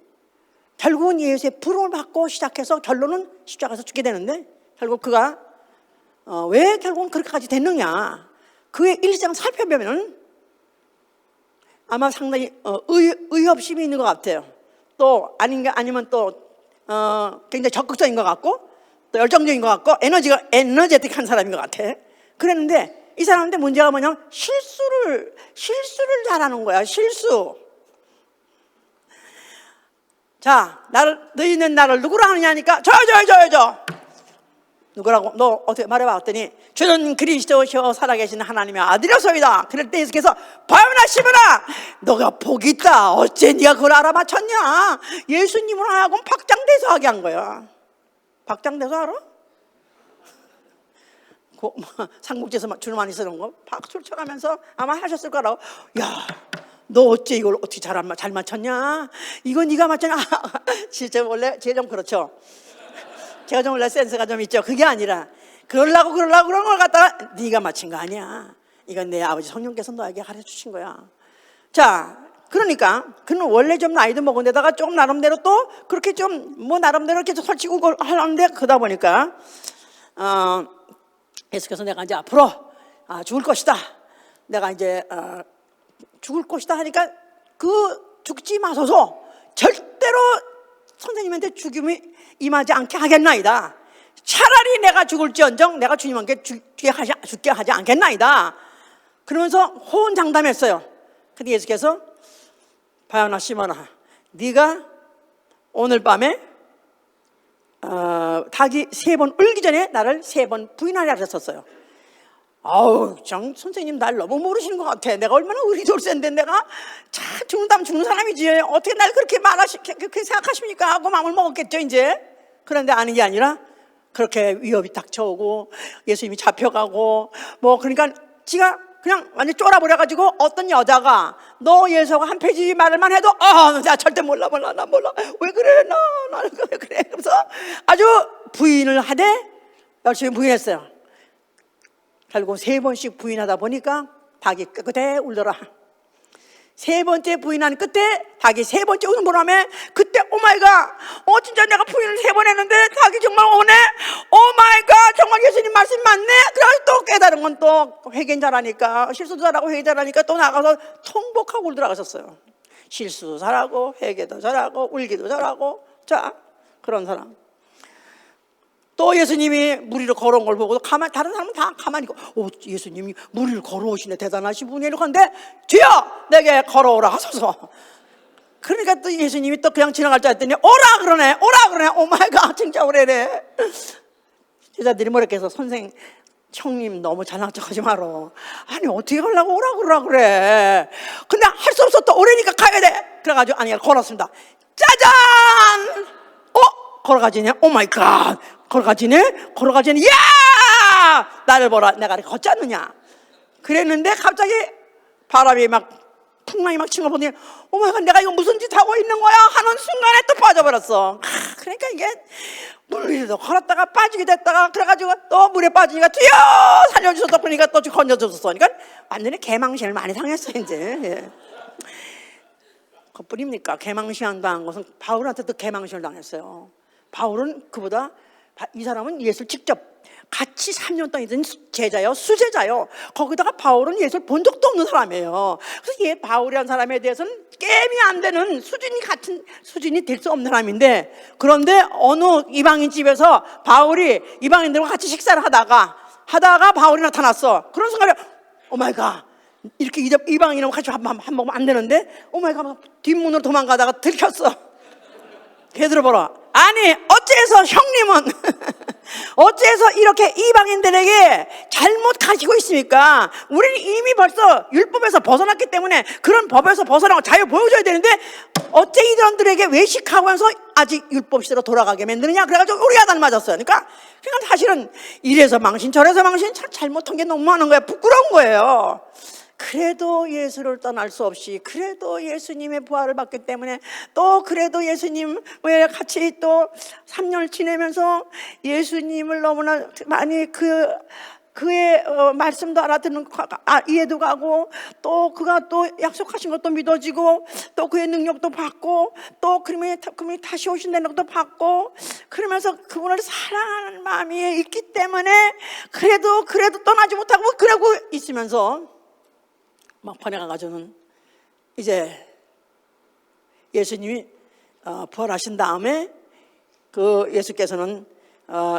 결국은 예수의 부름을 받고 시작해서 결론은 십자가에서 죽게 되는데 결국 그가 왜 결국은 그렇게까지 됐느냐? 그의 일생 살펴보면 아마 상당히 의협심이 있는 것 같아요. 또 아니면 또 굉장히 적극적인 것 같고 또 열정적인 것 같고 에너제틱한 사람인 것 같아. 그랬는데 이 사람한테 문제가 뭐냐면 실수를 잘하는 거야. 실수. 자, 너희는 나를 누구로 하느냐니까 저 누구라고? 너 어떻게 말해봐 했더니 주는 그리스도시오 살아계신 하나님의 아들이소이다. 그럴 때 예수께서 바요나 시므나 너가 복이 있다. 어째 네가 그걸 알아맞혔냐? 예수님으로 하여금 박장대소 하게 한 거야. 박장대소 알아? 삼국지에서 주로 많이 쓰는 거 박수를 쳐가면서 아마 하셨을 거라고. 야, 너 어째 이걸 어떻게 잘 맞췄냐? 이거 네가 맞췄냐? 진짜 원래 제가 좀 그렇죠. 제가 좀 원래 센스가 좀 있죠. 그게 아니라 그러려고 그런 걸 갖다가 네가 맞힌 거 아니야. 이건 내 아버지 성령께서 너에게 가르쳐주신 거야. 자, 그러니까 그는 원래 좀 나이도 먹은 데다가 조금 나름대로 또 그렇게 좀 뭐 나름대로 이렇게 설치고 하는데 그러다 보니까 예수께서 내가 이제 앞으로 죽을 것이다. 내가 이제 죽을 것이다 하니까 그 죽지 마소서 절대로 선생님한테 죽임이 임하지 않게 하겠나이다. 차라리 내가 죽을지언정 내가 주님께 죽게 하지 않겠나이다. 그러면서 호언장담했어요. 근데 예수께서 바요나 시몬아, 네가 오늘 밤에 닭이 3번 울기 전에 나를 3번 부인하라 그랬었어요. 아우, 선생님 날 너무 모르시는 것 같아. 내가 얼마나 의리돌센데 내가 참 죽는다면 죽는 사람이지. 어떻게 날 그렇게 그렇게 생각하십니까? 하고 마음을 먹었겠죠 이제. 그런데 아는 게 아니라 그렇게 위협이 닥쳐오고 예수님이 잡혀가고 뭐 그러니까 지가 그냥 완전 쫄아버려가지고 어떤 여자가 너 예수가 한 페이지 말을만 해도 나 절대 몰라 나 몰라 왜 그래 나는 왜 그래 그래서 아주 부인을 하되 열심히 부인했어요. 결국 3번씩 부인하다 보니까 닭이 끝에 울더라. 3번째 부인한 끝에 닭이 3번째 우는 바람에 그때 마이 갓, 진짜 내가 부인을 3번 했는데 자기 정말 오네. 오 마이 갓, 정말 예수님 말씀 맞네. 그래서 또 깨달은 건 또 회개는 잘하니까, 실수도 잘하고 회개 잘하니까 또 나가서 통복하고 들어가셨어요. 실수도 잘하고 회개도 잘하고 울기도 잘하고. 자, 그런 사람. 또 예수님이 물 위로 걸어온 걸 보고 다른 사람은 다 가만히 있고, 예수님이 물 위로 걸어오시네, 대단하신 분이에요. 그런데 주여 내게 걸어오라 하소서. 그러니까 또 예수님이 또 그냥 지나갈 줄 알았더니 오라 그러네. 오 마이 갓, 진짜 오래래. 제자들이 뭐랬게 해서, 선생 형님 너무 잘난 척하지 마라. 아니 어떻게 가려고 오라 그래. 근데 할 수 없어, 또 오래니까 가야 돼. 그래가지고 아니 걸었습니다. 짜잔! 걸어가지네. 오 마이 갓, 걸어가지네. 야! 나를 보라, 내가 이렇게 걷지 않느냐. 그랬는데 갑자기 바람이 막 풍랑이 막 친 거 보더니 오 마이 갓, 내가 이거 무슨 짓 하고 있는 거야 하는 순간에 또 빠져버렸어. 그러니까 이게 물 위에도 걸었다가 빠지게 됐다가, 그래가지고 또 물에 빠지니까 주여 살려주셨다 그러니까 또 건져줬어. 그러니까 완전히 개망신을 많이 당했어 이제. 예. 그뿐입니까? 개망신 당한 것은 바울한테도 개망신을 당했어요. 바울은 그보다, 이 사람은 예수를 직접 같이 3년 동안 있던 제자요, 수제자요. 거기다가 바울은 예수를 본 적도 없는 사람이에요. 그래서 바울이라는 사람에 대해서는 게임이 안 되는, 같은 수준이 될 수 없는 사람인데, 그런데 어느 이방인 집에서 바울이 이방인들과 같이 식사를 하다가 바울이 나타났어. 그런 순간에 오마이갓, 이렇게 이방인하고 같이 밥 먹으면 안 되는데, 오마이갓, 뒷문으로 도망가다가 들켰어. 걔 들어보라. 아니 어째서 형님은 어째서 이렇게 이방인들에게 잘못 가시고 있습니까? 우리는 이미 벌써 율법에서 벗어났기 때문에 그런 법에서 벗어나고 자유 보여줘야 되는데 어째 이들에게 외식하면서 아직 율법 시대로 돌아가게 만드느냐. 그래가지고 우리가 단 맞았어요. 그러니까 사실은 이래서 망신 저래서 망신, 참 잘못한 게 너무 많은 거예요. 부끄러운 거예요. 그래도 예수를 떠날 수 없이, 그래도 예수님의 부활을 받기 때문에, 또 그래도 예수님 왜 같이 또 3년을 지내면서 예수님을 너무나 많이 그의 말씀도 알아듣는, 이해도 가고, 또 그가 또 약속하신 것도 믿어지고, 또 그의 능력도 받고, 또 그분이 다시 오신다는 것도 받고, 그러면서 그분을 사랑하는 마음이 있기 때문에 그래도 떠나지 못하고 그러고 있으면서 막판에 가가지고는 이제 예수님이 부활하신 다음에 그 예수께서는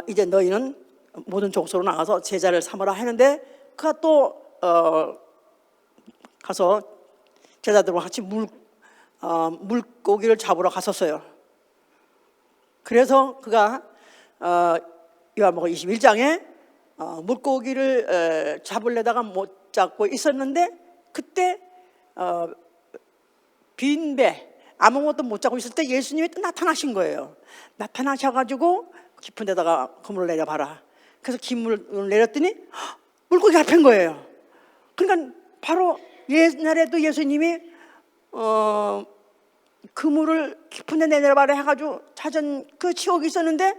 이제 너희는 모든 족속으로 나가서 제자를 삼으라 하는데, 그가 또 가서 제자들과 같이 물고기를 잡으러 갔었어요. 그래서 그가 요한복음 21장에 물고기를 잡으려다가 못 잡고 있었는데, 그때 빈 배, 아무것도 못 잡고 있을 때 예수님이 또 나타나신 거예요. 나타나셔가지고 깊은 데다가 그물을 내려봐라. 그래서 기물을 내렸더니 물고기가 잡힌 거예요. 그러니까 바로 옛날에도 예수님이 그물을 깊은 데 내려봐라 해가지고 찾은 그 지옥이 있었는데,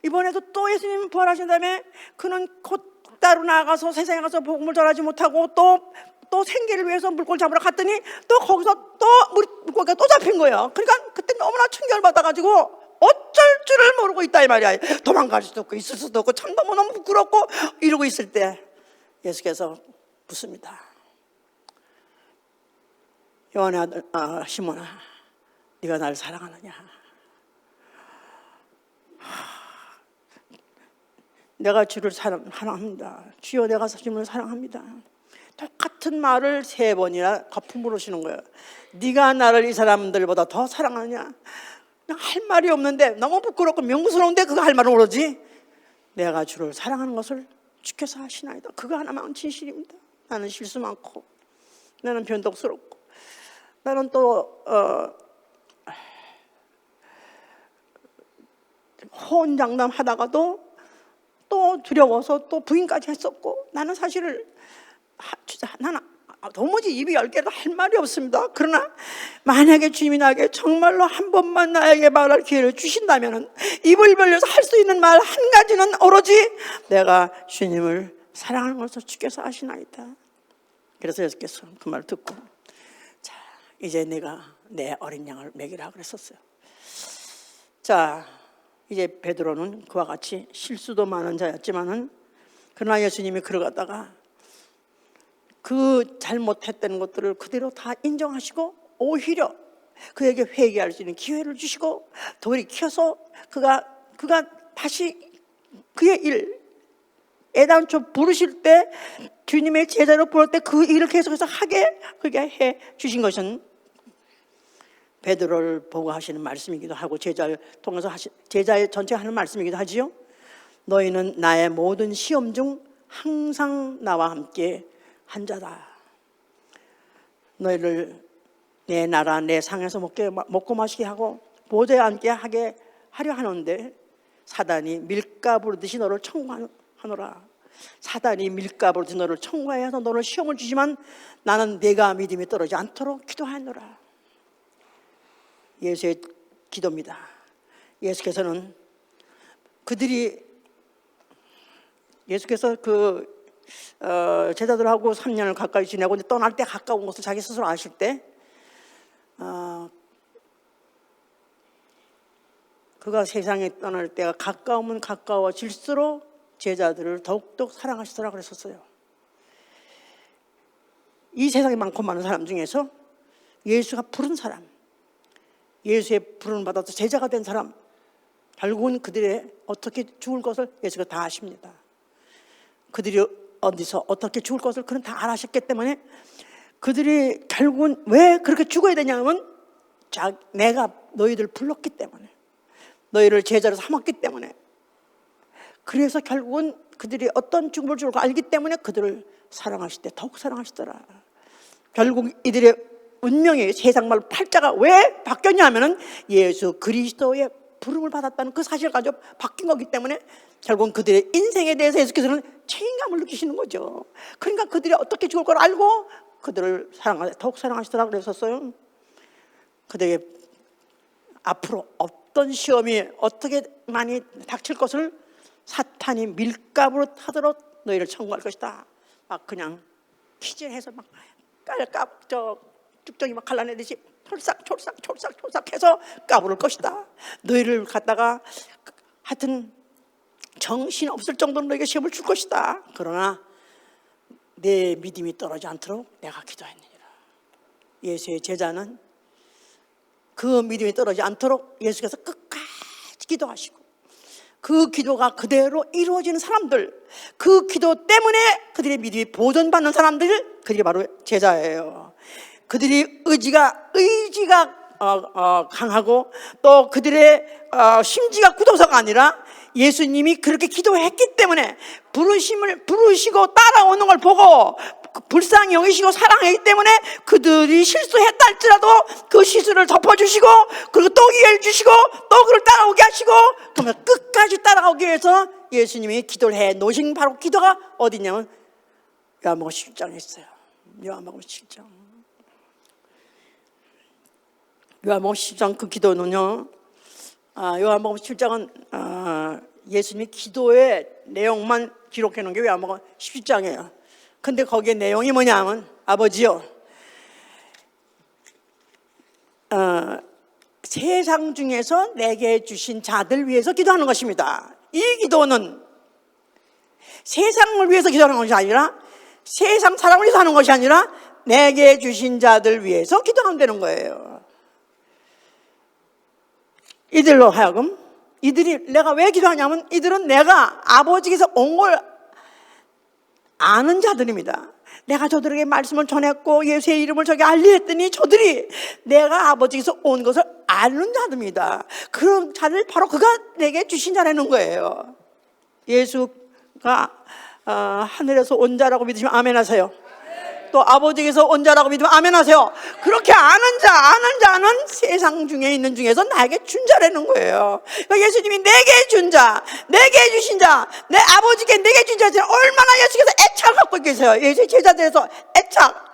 이번에도 또 예수님 부활하신 다음에 그는 곧 따로 나가서 세상에 가서 복음을 전하지 못하고 또 생계를 위해서 물고기 잡으러 갔더니 또 거기서 또 물고기가 또 잡힌 거예요. 그러니까 그때 너무나 충격을 받아가지고 어쩔 줄을 모르고 있다 이 말이야. 도망갈 수도 없고 있을 수도 없고 참 너무 부끄럽고 이러고 있을 때 예수께서 묻습니다. 요한의 아들 시몬아, 네가 나를 사랑하느냐? 내가 주를 사랑합니다. 주여 내가 주님을 사랑합니다. 똑같은 말을 3번이나 거품을 오시는 거예요. 네가 나를 이 사람들보다 더 사랑하느냐? 할 말이 없는데 너무 부끄럽고 명스러운데 그거 할 말은 오로지 내가 주를 사랑하는 것을 주께서 하시나이다. 그거 하나만 진실입니다. 나는 실수 많고 나는 변덕스럽고 나는 또 호언장담 하다가도 또 두려워서 또 부인까지 했었고, 나는 사실을 나는 도무지 입이 10개도 할 말이 없습니다. 그러나 만약에 주님이 나에게 정말로 한 번만 나에게 말할 기회를 주신다면 입을 벌려서 할 수 있는 말 한 가지는 오로지 내가 주님을 사랑하는 것을 주께서 아시나이다. 그래서 예수께서 그 말을 듣고, 자 이제 내가 내 어린 양을 먹이라 그랬었어요. 자, 이제 베드로는 그와 같이 실수도 많은 자였지만은 그러나 예수님이 그를 갖다가 그 잘못했다는 것들을 그대로 다 인정하시고 오히려 그에게 회개할 수 있는 기회를 주시고 돌이켜서 그가 다시 그의 일, 애당초 부르실 때 주님의 제자로 부를 때 그 일을 계속해서 그게 해 주신 것은 베드로를 보고 하시는 말씀이기도 하고 제자를 통해서 제자의 전체 하는 말씀이기도 하지요. 너희는 나의 모든 시험 중 항상 나와 함께 한 자다. 너희를 내 나라 내 상에서 먹고 마시게 하고 보좌에 앉게 하려 하는데 사단이 밀가부르듯이 너를 청구하노라. 사단이 밀가부르듯이 너를 청구해서 너를 시험을 주지만 나는 네가 믿음이 떨어지지 않도록 기도하노라. 예수의 기도입니다. 예수께서는 예수께서 제자들하고 3년을 가까이 지내고 떠날 때 가까운 것을 자기 스스로 아실 때 그가 세상에 떠날 때가 가까우면 가까워질수록 제자들을 더욱더 사랑하시더라 그랬었어요. 이 세상에 많고 많은 사람 중에서 예수가 부른 사람, 예수의 부름을 받아서 제자가 된 사람, 결국은 그들의 어떻게 죽을 것을 예수가 다 아십니다. 그들이 어디서 어떻게 죽을 것을 그는 다 알아셨기 때문에 그들이 결국은 왜 그렇게 죽어야 되냐면 내가 너희들 불렀기 때문에, 너희를 제자로 삼았기 때문에, 그래서 결국은 그들이 어떤 죽음을 죽을 거 알기 때문에 그들을 사랑하실 때 더욱 사랑하시더라. 결국 이들의 운명이 세상말로 팔자가 왜 바뀌었냐 하면은 예수 그리스도의 부름을 받았다는 그 사실을 가지고 바뀐 거기 때문에 결국은 그들의 인생에 대해서 예수께서는 책임감을 느끼시는 거죠. 그러니까 그들이 어떻게 죽을 걸 알고 그들을 더욱 사랑하시더라 그랬었어요. 그들에게 앞으로 어떤 시험이 어떻게 많이 닥칠 것을 사탄이 밀가부로 타도록 너희를 청구할 것이다. 막 그냥 기절해서 막 쭉정이 막 갈라내듯이 촐싹해서 까부를 것이다. 너희를 갖다가 하여튼 정신 없을 정도로 너희에게 시험을 줄 것이다. 그러나 내 믿음이 떨어지지 않도록 내가 기도했느니라. 예수의 제자는 그 믿음이 떨어지지 않도록 예수께서 끝까지 기도하시고 그 기도가 그대로 이루어지는 사람들, 그 기도 때문에 그들의 믿음이 보존받는 사람들, 그들이 바로 제자예요. 그들이 의지가 강하고 또 그들의 심지가 굳어서가 아니라 예수님이 그렇게 기도했기 때문에 부르시고 따라오는 걸 보고 불쌍히 여기시고 사랑하기 때문에 그들이 실수했다 할지라도 그 실수를 덮어주시고 그리고 또 기회를 주시고 또 그를 따라오게 하시고 그러면 끝까지 따라오기 위해서 예수님이 기도를 해 놓으신 바로 기도가 어디냐면 요한복음 17장에 있어요. 요한복음 17장. 요한복음 17장 그 기도는요, 요한복음 17장은 예수님이 기도의 내용만 기록해 놓은 게 요한복음 17장이에요. 근데 거기에 내용이 뭐냐면 아버지요, 세상 중에서 내게 주신 자들 위해서 기도하는 것입니다. 이 기도는 세상을 위해서 기도하는 것이 아니라 세상 사람을 위해서 하는 것이 아니라 내게 주신 자들 위해서 기도하면 되는 거예요. 이들로 하여금 내가 왜 기도하냐면 이들은 내가 아버지께서 온 걸 아는 자들입니다. 내가 저들에게 말씀을 전했고 예수의 이름을 저에게 알리했더니 저들이 내가 아버지께서 온 것을 아는 자들입니다. 그런 자를 바로 그가 내게 주신 자라는 거예요. 예수가 하늘에서 온 자라고 믿으시면 아멘 하세요. 또 아버지께서 온 자라고 믿으면 아멘 하세요. 그렇게 아는 자는 세상 중에 있는 중에서 나에게 준 자라는 거예요. 그러니까 예수님이 내게 준 자, 내게 주신 자, 내 아버지께 내게 준 자들은 얼마나 예수께서 애착을 갖고 계세요. 예수의 제자들에서 애착.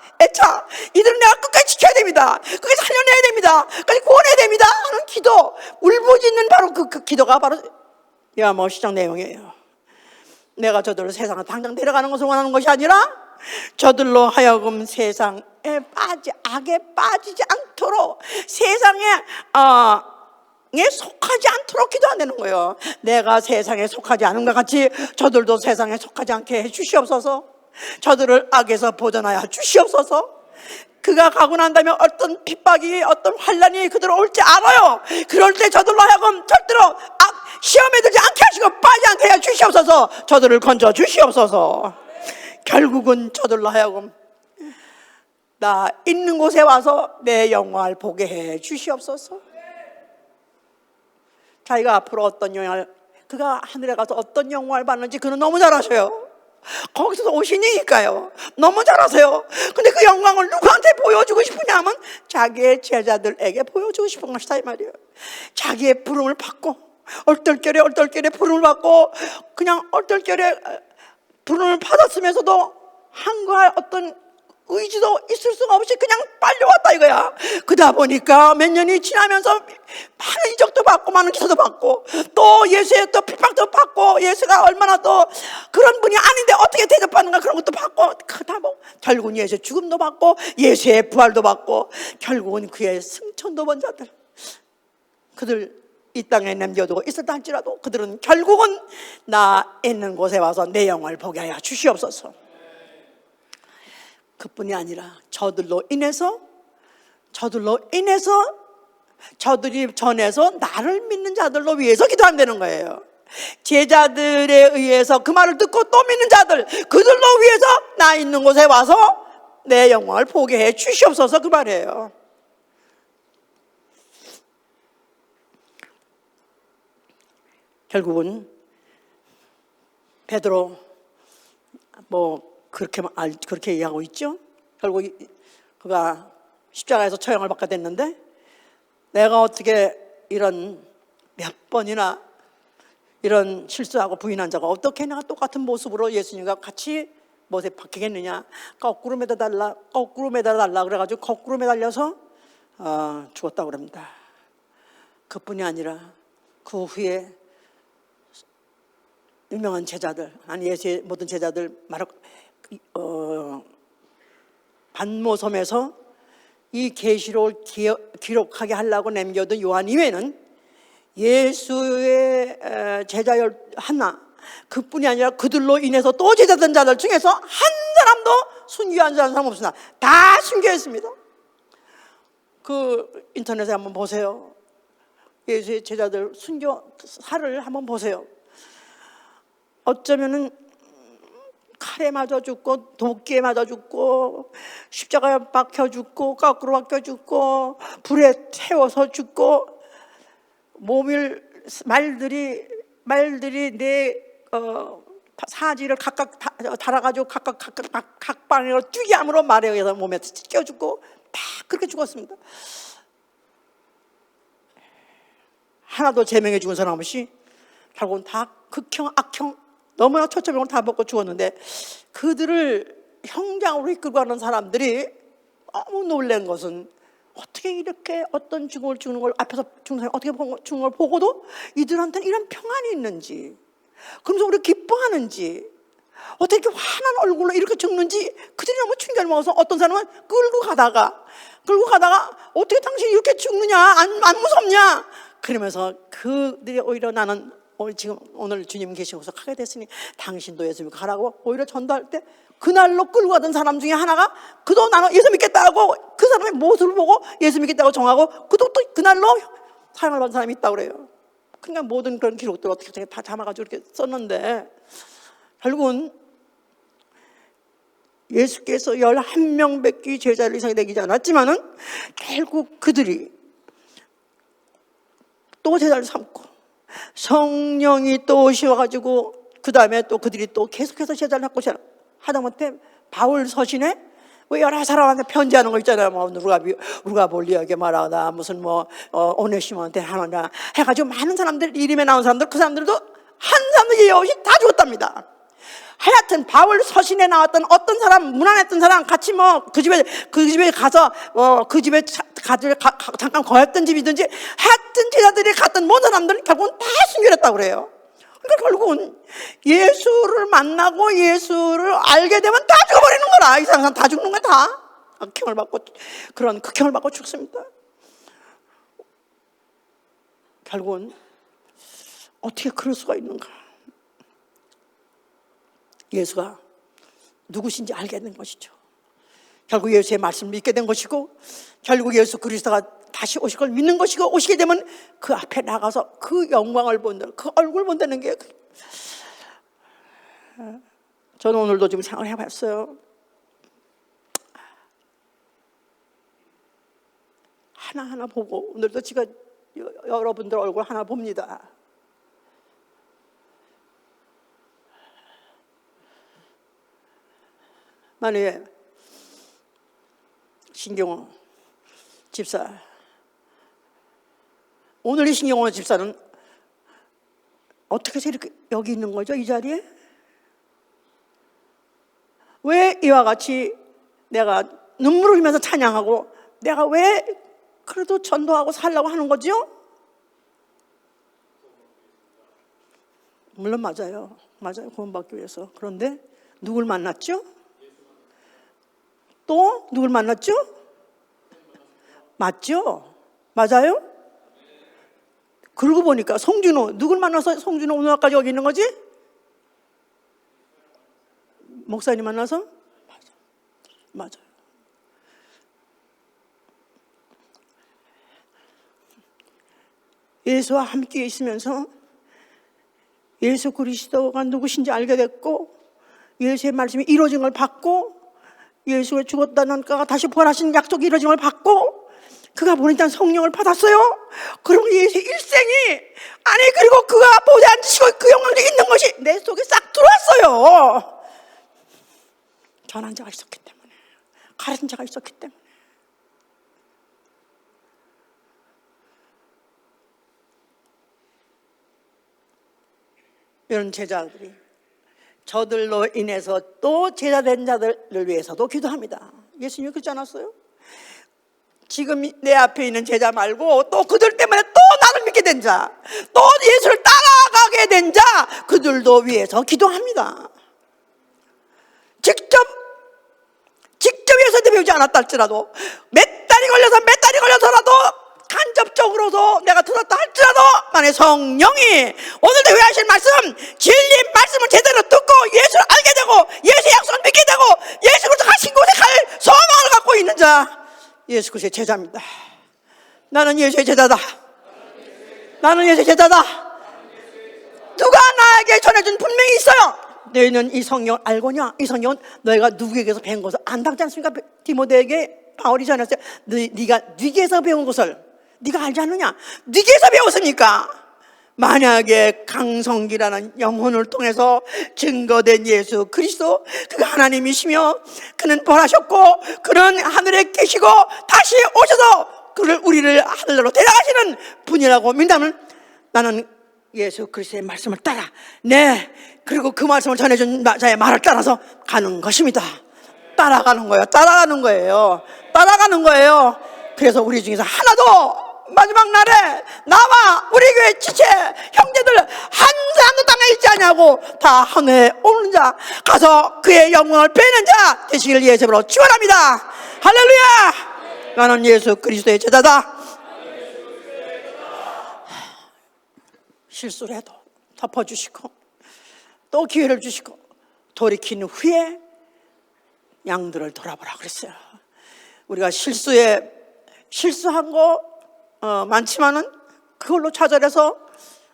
이들은 내가 끝까지 지켜야 됩니다. 끝까지 살려내야 됩니다. 끝까지 구원해야 됩니다 하는 기도, 울부짖는 바로 그 기도가 바로 요한복음 10장 내용이에요. 내가 저들을 세상으로 당장 데려가는 것을 원하는 것이 아니라 저들로 하여금 세상에 악에 빠지지 않도록 세상에 속하지 않도록 기도 안 되는 거예요. 내가 세상에 속하지 않은 것 같이 저들도 세상에 속하지 않게 해 주시옵소서. 저들을 악에서 보존하여 주시옵소서. 그가 가고 난 다음에 어떤 핍박이, 어떤 환난이 그들을 올지 알아요. 그럴 때 저들로 하여금 절대로 시험에 들지 않게 하시고 빠지 않게 해 주시옵소서. 저들을 건져 주시옵소서. 결국은 저들로 하여금 나 있는 곳에 와서 내 영광을 보게 해 주시옵소서. 자기가 앞으로 어떤 영광을, 그가 하늘에 가서 어떤 영광을 받는지 그는 너무 잘 아셔요. 거기서 오신 이니까요. 너무 잘 아세요. 근데 그 영광을 누구한테 보여주고 싶으냐면 자기의 제자들에게 보여주고 싶은 것이다 이 말이에요. 자기의 부름을 받고 얼떨결에 부름을 받고 그냥 얼떨결에 부름을 받았으면서도 한가할 어떤 의지도 있을 수가 없이 그냥 빨려왔다 이거야. 그러다 보니까 몇 년이 지나면서 많은 이적도 받고 많은 기사도 받고 또 예수의 또 핍박도 받고 예수가 얼마나 또 그런 분이 아닌데 어떻게 대접받는가 그런 것도 받고 그다 뭐 결국은 예수의 죽음도 받고 예수의 부활도 받고 결국은 그의 승천도 본 자들, 그들 이 땅에 남겨두고 있었다 할지라도 그들은 결국은 나 있는 곳에 와서 내 영광을 보게 하여 주시옵소서. 그뿐이 아니라 저들로 인해서 저들이 전해서 나를 믿는 자들로 위해서 기도하면 되는 거예요. 제자들에 의해서 그 말을 듣고 또 믿는 자들, 그들로 위해서 나 있는 곳에 와서 내 영광을 보게 해 주시옵소서 그 말이에요. 결국은 베드로 그렇게 얘기하고 있죠. 결국 그가 십자가에서 처형을 받게 됐는데 내가 어떻게 이런 몇 번이나 이런 실수하고 부인한 자가 어떻게 내가 똑같은 모습으로 예수님과 같이 못에 박히겠느냐. 거꾸로 매달라 그래가지고 거꾸로 매달려서 죽었다고 그럽니다. 그뿐이 아니라 그 후에 유명한 제자들, 예수의 모든 제자들 반모섬에서 이 계시록을 기록하게 하려고 남겨둔 요한 이외에는 예수의 제자 하나, 그뿐이 아니라 그들로 인해서 또 제자된 자들 중에서 한 사람도 순교한 사람 없으나 다 순교했습니다. 그 인터넷에 한번 보세요. 예수의 제자들 순교사를 한번 보세요. 어쩌면은 칼에 맞아 죽고 도끼에 맞아 죽고 십자가에 박혀 죽고 거꾸로 박혀 죽고 불에 태워서 죽고 말들이 내 사지를 각각 달아가지고 각 방향으로 튀기함으로 말에 의해서 몸에 찢겨 죽고 다 그렇게 죽었습니다. 하나도 제명해 죽은 사람 없이 결국은 다 극형 악형 너무나 초점형을 다 먹고 죽었는데 그들을 형장으로 이끌고 가는 사람들이 너무 놀란 것은 어떻게 이렇게 어떤 죽음을 죽는 걸 앞에서 죽는 사람이 어떻게 죽는 걸 보고도 이들한테는 이런 평안이 있는지, 그러면서 우리 기뻐하는지, 어떻게 이렇게 환한 얼굴로 이렇게 죽는지 그들이 너무 충격을 먹어서 어떤 사람은 끌고 가다가 어떻게 당신이 이렇게 죽느냐, 안 무섭냐 그러면서 그들이 오히려 나는 오늘 주님 계신 곳에 가게 됐으니 당신도 예수 믿고 가라고 오히려 전도할 때 그날로 끌고 가던 사람 중에 하나가 그도 나는 예수 믿겠다고 그 사람의 모습을 보고 예수 믿겠다고 정하고 그도 또 그날로 사형을 받은 사람이 있다고 그래요. 그러니까 모든 그런 기록들을 어떻게 다 담아가지고 이렇게 썼는데 결국은 예수께서 11명밖에 제자를 이상이 되지 않았지만은 결국 그들이 또 제자를 삼고 성령이 또 오셔가지고 그 다음에 또 그들이 또 계속해서 제자를 갖고 하다못해 바울 서신에 왜 여러 사람한테 편지하는 거 있잖아요. 뭐 누가 볼리에게 말하다 무슨 오네시모한테 하느냐 해가지고 많은 사람들 이름에 나온 사람들 그 사람들도 한 사람도 예외 없이 다 죽었답니다. 하여튼 바울 서신에 나왔던 어떤 사람 무난했던 사람 같이 그 집에 가서 그 집에 잠깐 거했던 집이든지 하여튼 제자들이 갔던 모든 사람들은 결국은 다 순교했다고 그래요. 그러니까 결국은 예수를 만나고 예수를 알게 되면 다 죽어버리는 거라. 이 사람 다 죽는 거야 다. 극형을 받고 그런 극형을 받고 죽습니다. 결국은 어떻게 그럴 수가 있는가? 예수가 누구신지 알게 된 것이죠. 결국 예수의 말씀을 믿게 된 것이고, 결국 예수 그리스도가 다시 오실 걸 믿는 것이고, 오시게 되면 그 앞에 나가서 그 영광을 본다는, 그 얼굴 본다는 게, 저는 오늘도 지금 생각을 해봤어요. 하나하나 보고, 오늘도 제가 여러분들 얼굴 하나 봅니다. 만약에 신경호 집사, 오늘 이 신경호 집사는 어떻게 해서 이렇게 여기 있는 거죠? 이 자리에? 왜 이와 같이 내가 눈물을 흘리면서 찬양하고, 내가 왜 그래도 전도하고 살려고 하는 거죠? 물론 맞아요. 구원받기 위해서. 그런데 누굴 만났죠? 또 누굴 만났죠? 맞죠? 맞아요? 그러고 보니까 송준호, 누굴 만나서 송준호 오늘까지 여기 있는 거지? 목사님 만나서? 맞아요. 예수와 함께 있으면서 예수 그리스도가 누구신지 알게 됐고, 예수의 말씀이 이루어진 걸 받고, 예수가 죽었다는 그가 다시 부활하신 약속이 이루어진 걸 받고, 그가 보내준 성령을 받았어요. 그리고 예수의 일생이, 아니 그리고 그가 보좌에 앉으시고 그 영광이 있는 것이 내 속에 싹 들어왔어요. 전한 자가 있었기 때문에, 가르친 자가 있었기 때문에. 이런 제자들이 저들로 인해서 또 제자된 자들을 위해서도 기도합니다. 예수님이 그러지 않았어요? 지금 내 앞에 있는 제자 말고 또 그들 때문에 또 나를 믿게 된 자, 또 예수를 따라가게 된 자, 그들도 위해서 기도합니다. 직접 예수한테 배우지 않았다 할지라도, 몇 달이 걸려서라도 간접적으로도 내가 들었다 할지라도, 만약 성령이 오늘도 회하실 말씀, 진리 말씀을 제대로 듣고 예수를 알게 되고 예수의 약속을 믿게 되고 예수 그리스도 가신 곳에 갈 소망을 갖고 있는 자, 예수 그리스도의 제자입니다. 나는 예수의 제자다. 나는 예수의 제자다. 누가 나에게 전해준 분명히 있어요. 너희는 이 성경을 알고냐? 이 성경은 너희가 누구에게서 배운 것을 안다지 않습니까? 디모데에게 바울이 전했어요. 네가 네게서 배운 것을 네가 알지 않느냐? 네게서 배웠으니까. 만약에 강성기라는 영혼을 통해서 증거된 예수 그리스도, 그가 하나님이시며 그는 부활하셨고 그는 하늘에 계시고 다시 오셔서 우리를 하늘로 데려가시는 분이라고 믿다면, 나는 예수 그리스도의 말씀을 따라, 그리고 그 말씀을 전해준 자의 말을 따라서 가는 것입니다. 따라가는 거예요. 그래서 우리 중에서 하나도 마지막 날에 나와 우리 교회 지체 형제들 한 사람도 땅에 있지 않냐고, 다 하늘에 오는 자, 가서 그의 영광을 배는 자 되시길 예수로 축원합니다. 할렐루야. 나는 예수 그리스도의 제자다. 실수를 해도 덮어주시고 또 기회를 주시고, 돌이킨 후에 양들을 돌아보라 그랬어요. 우리가 실수한 거 많지만은 그걸로 좌절해서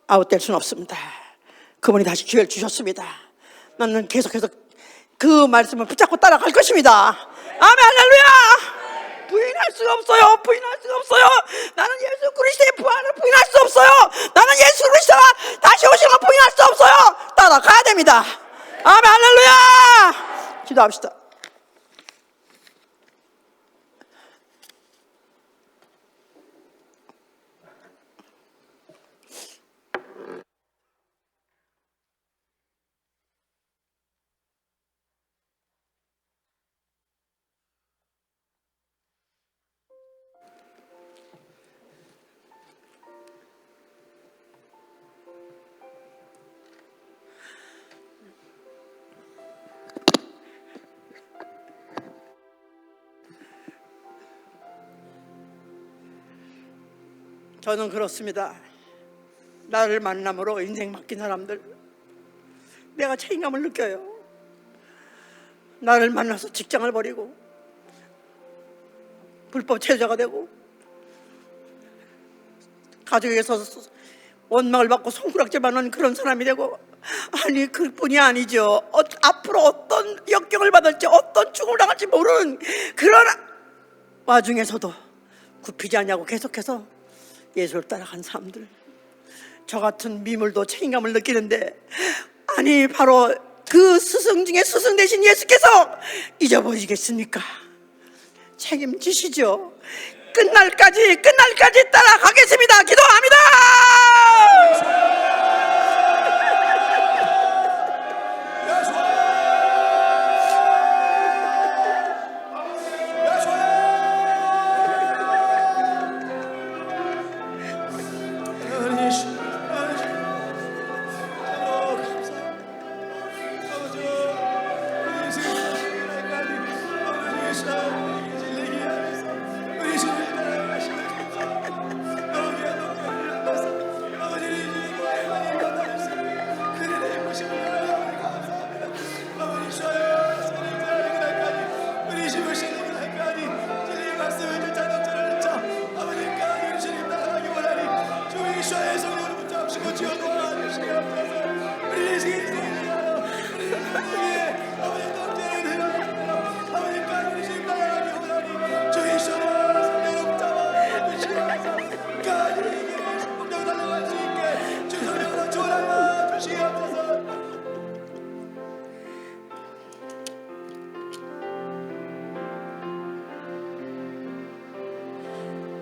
아웃될 수는 없습니다. 그분이 다시 기회를 주셨습니다. 나는 계속해서 그 말씀을 붙잡고 따라갈 것입니다. 아멘, 할렐루야. 부인할 수가 없어요. 나는 예수 그리스도의 부활을 부인할 수 없어요. 나는 예수 그리스도가 다시 오시는 걸 부인할 수 없어요. 따라가야 됩니다. 아멘, 할렐루야. 기도합시다. 저는 그렇습니다. 나를 만남으로 인생 바뀐 사람들, 내가 책임감을 느껴요. 나를 만나서 직장을 버리고 불법 체류자가 되고 가족에서 원망을 받고 손가락질 받는 그런 사람이 되고, 아니 그뿐이 아니죠. 앞으로 어떤 역경을 받을지, 어떤 죽음을 당할지 모르는 그런 와중에서도 굽히지 않냐고 계속해서 예수를 따라간 사람들, 저 같은 미물도 책임감을 느끼는데, 아니 바로 그 스승 중에 스승 되신 예수께서 잊어버리겠습니까? 책임지시죠. 끝날까지 따라가겠습니다. 기도합니다.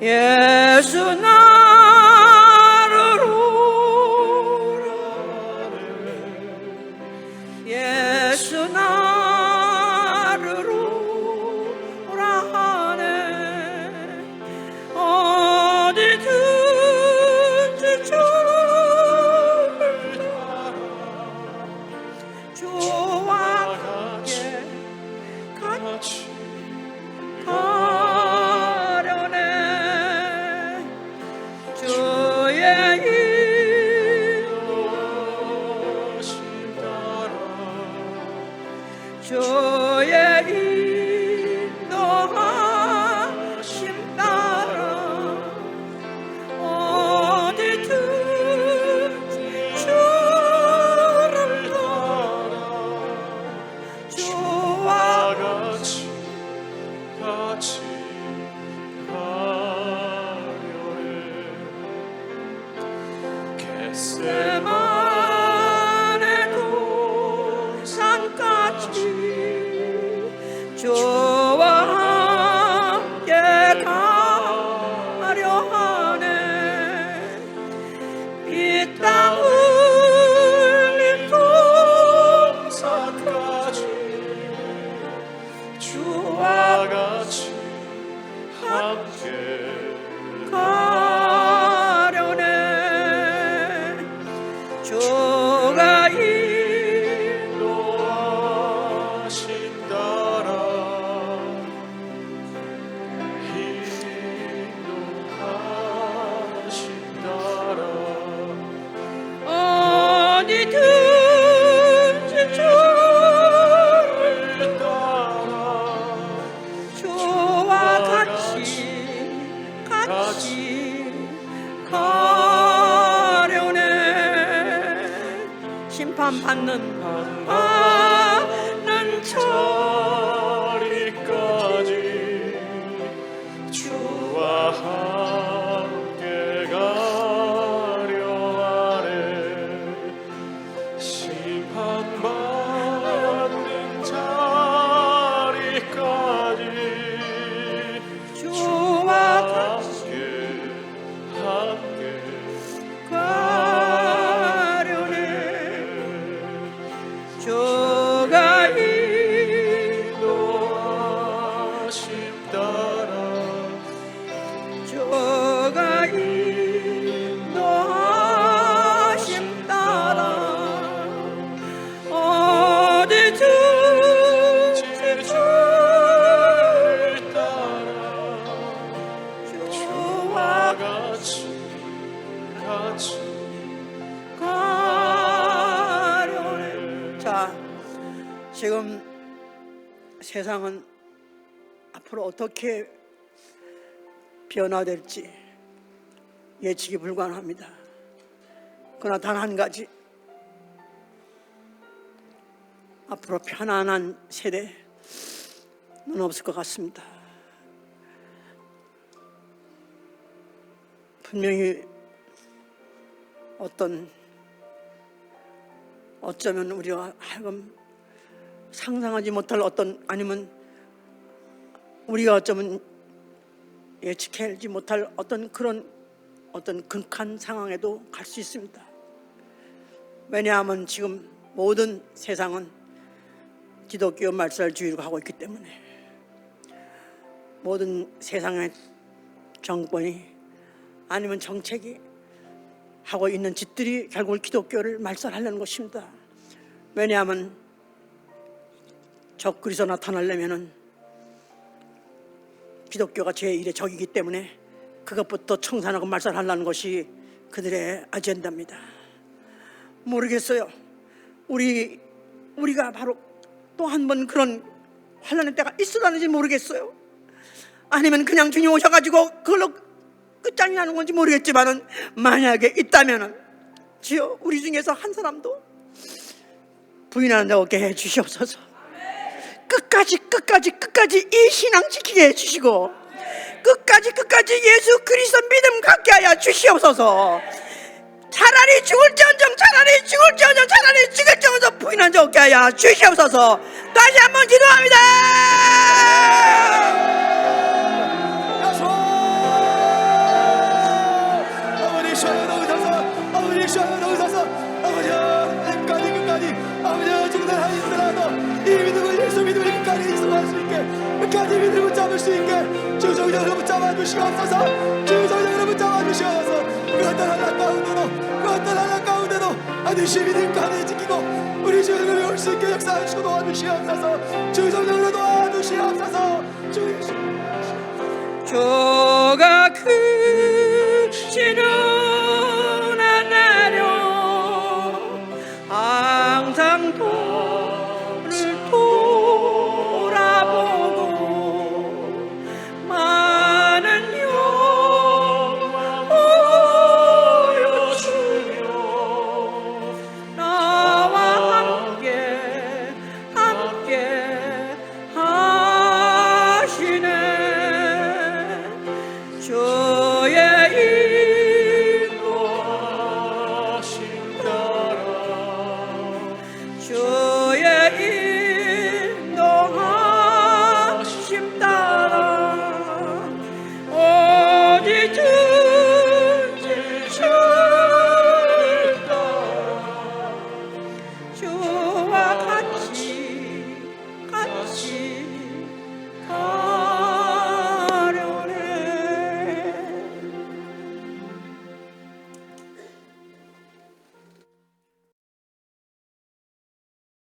예수 나를 오라네, 예수 나를 오라네, 어디든지 주를 따라 주와 함께 같이 주의 인도하심 따라 어디든지 주를 따라 주와 같이 가려네. 겟세마네 동산까지 주와 함께 가려 하네. 이 땅 흘린 동산까지 주와 같이 함께 가려네. 주가 인도하신 따라 어디든지 주를 따라 주와 같이 가려네. 심판받는 자리까지 주와 함께 가려 하네. 심판받는 자리까지 주와 함께 가려네. 주가 인도하심 따라 주가 인도하심 따라 어디든지 주를 따라 주와 같이 세상은 앞으로 어떻게 변화될지 예측이 불가능합니다. 그러나 단 한 가지, 앞으로 편안한 세대는 없을 것 같습니다. 분명히 어쩌면 우리가 하여금 상상하지 못할 아니면 우리가 어쩌면 예측하지 못할 그런 극한 상황에도 갈 수 있습니다. 왜냐하면 지금 모든 세상은 기독교 말살주의로 가고 있기 때문에, 모든 세상의 정권이 아니면 정책이 하고 있는 짓들이 결국 기독교를 말살하려는 것입니다. 왜냐하면 적그리스도 나타나려면은 기독교가 제1의 적이기 때문에 그것부터 청산하고 말살하려는 것이 그들의 아젠다입니다. 모르겠어요. 우리가 바로 또 한 번 그런 환난의 때가 있으라는지 모르겠어요. 아니면 그냥 주님 오셔가지고 그걸로 끝장이 나는 건지 모르겠지만은, 만약에 있다면은 주여 우리 중에서 한 사람도 부인하는 자 없게 해 주시옵소서. 끝까지 이 신앙 지키게 해 주시고, 끝까지 예수 그리스도 믿음 갖게 하여 주시옵소서. 차라리 죽을지언정 부인한 자 없게 하여 주시옵소서. 다시 한번 기도합니다. 끝까지 믿음을 붙잡을 수 있게 주 성령으로 붙잡아 주시옵소서. 주 성령으로 붙잡아 주시옵소서. 그 어떤 한락 가운데도 반드시 믿음까지 지키고 우리 주님을 올 수 있게 역사하시고 도와주시옵소서. 주 성령으로 도와주시옵소서.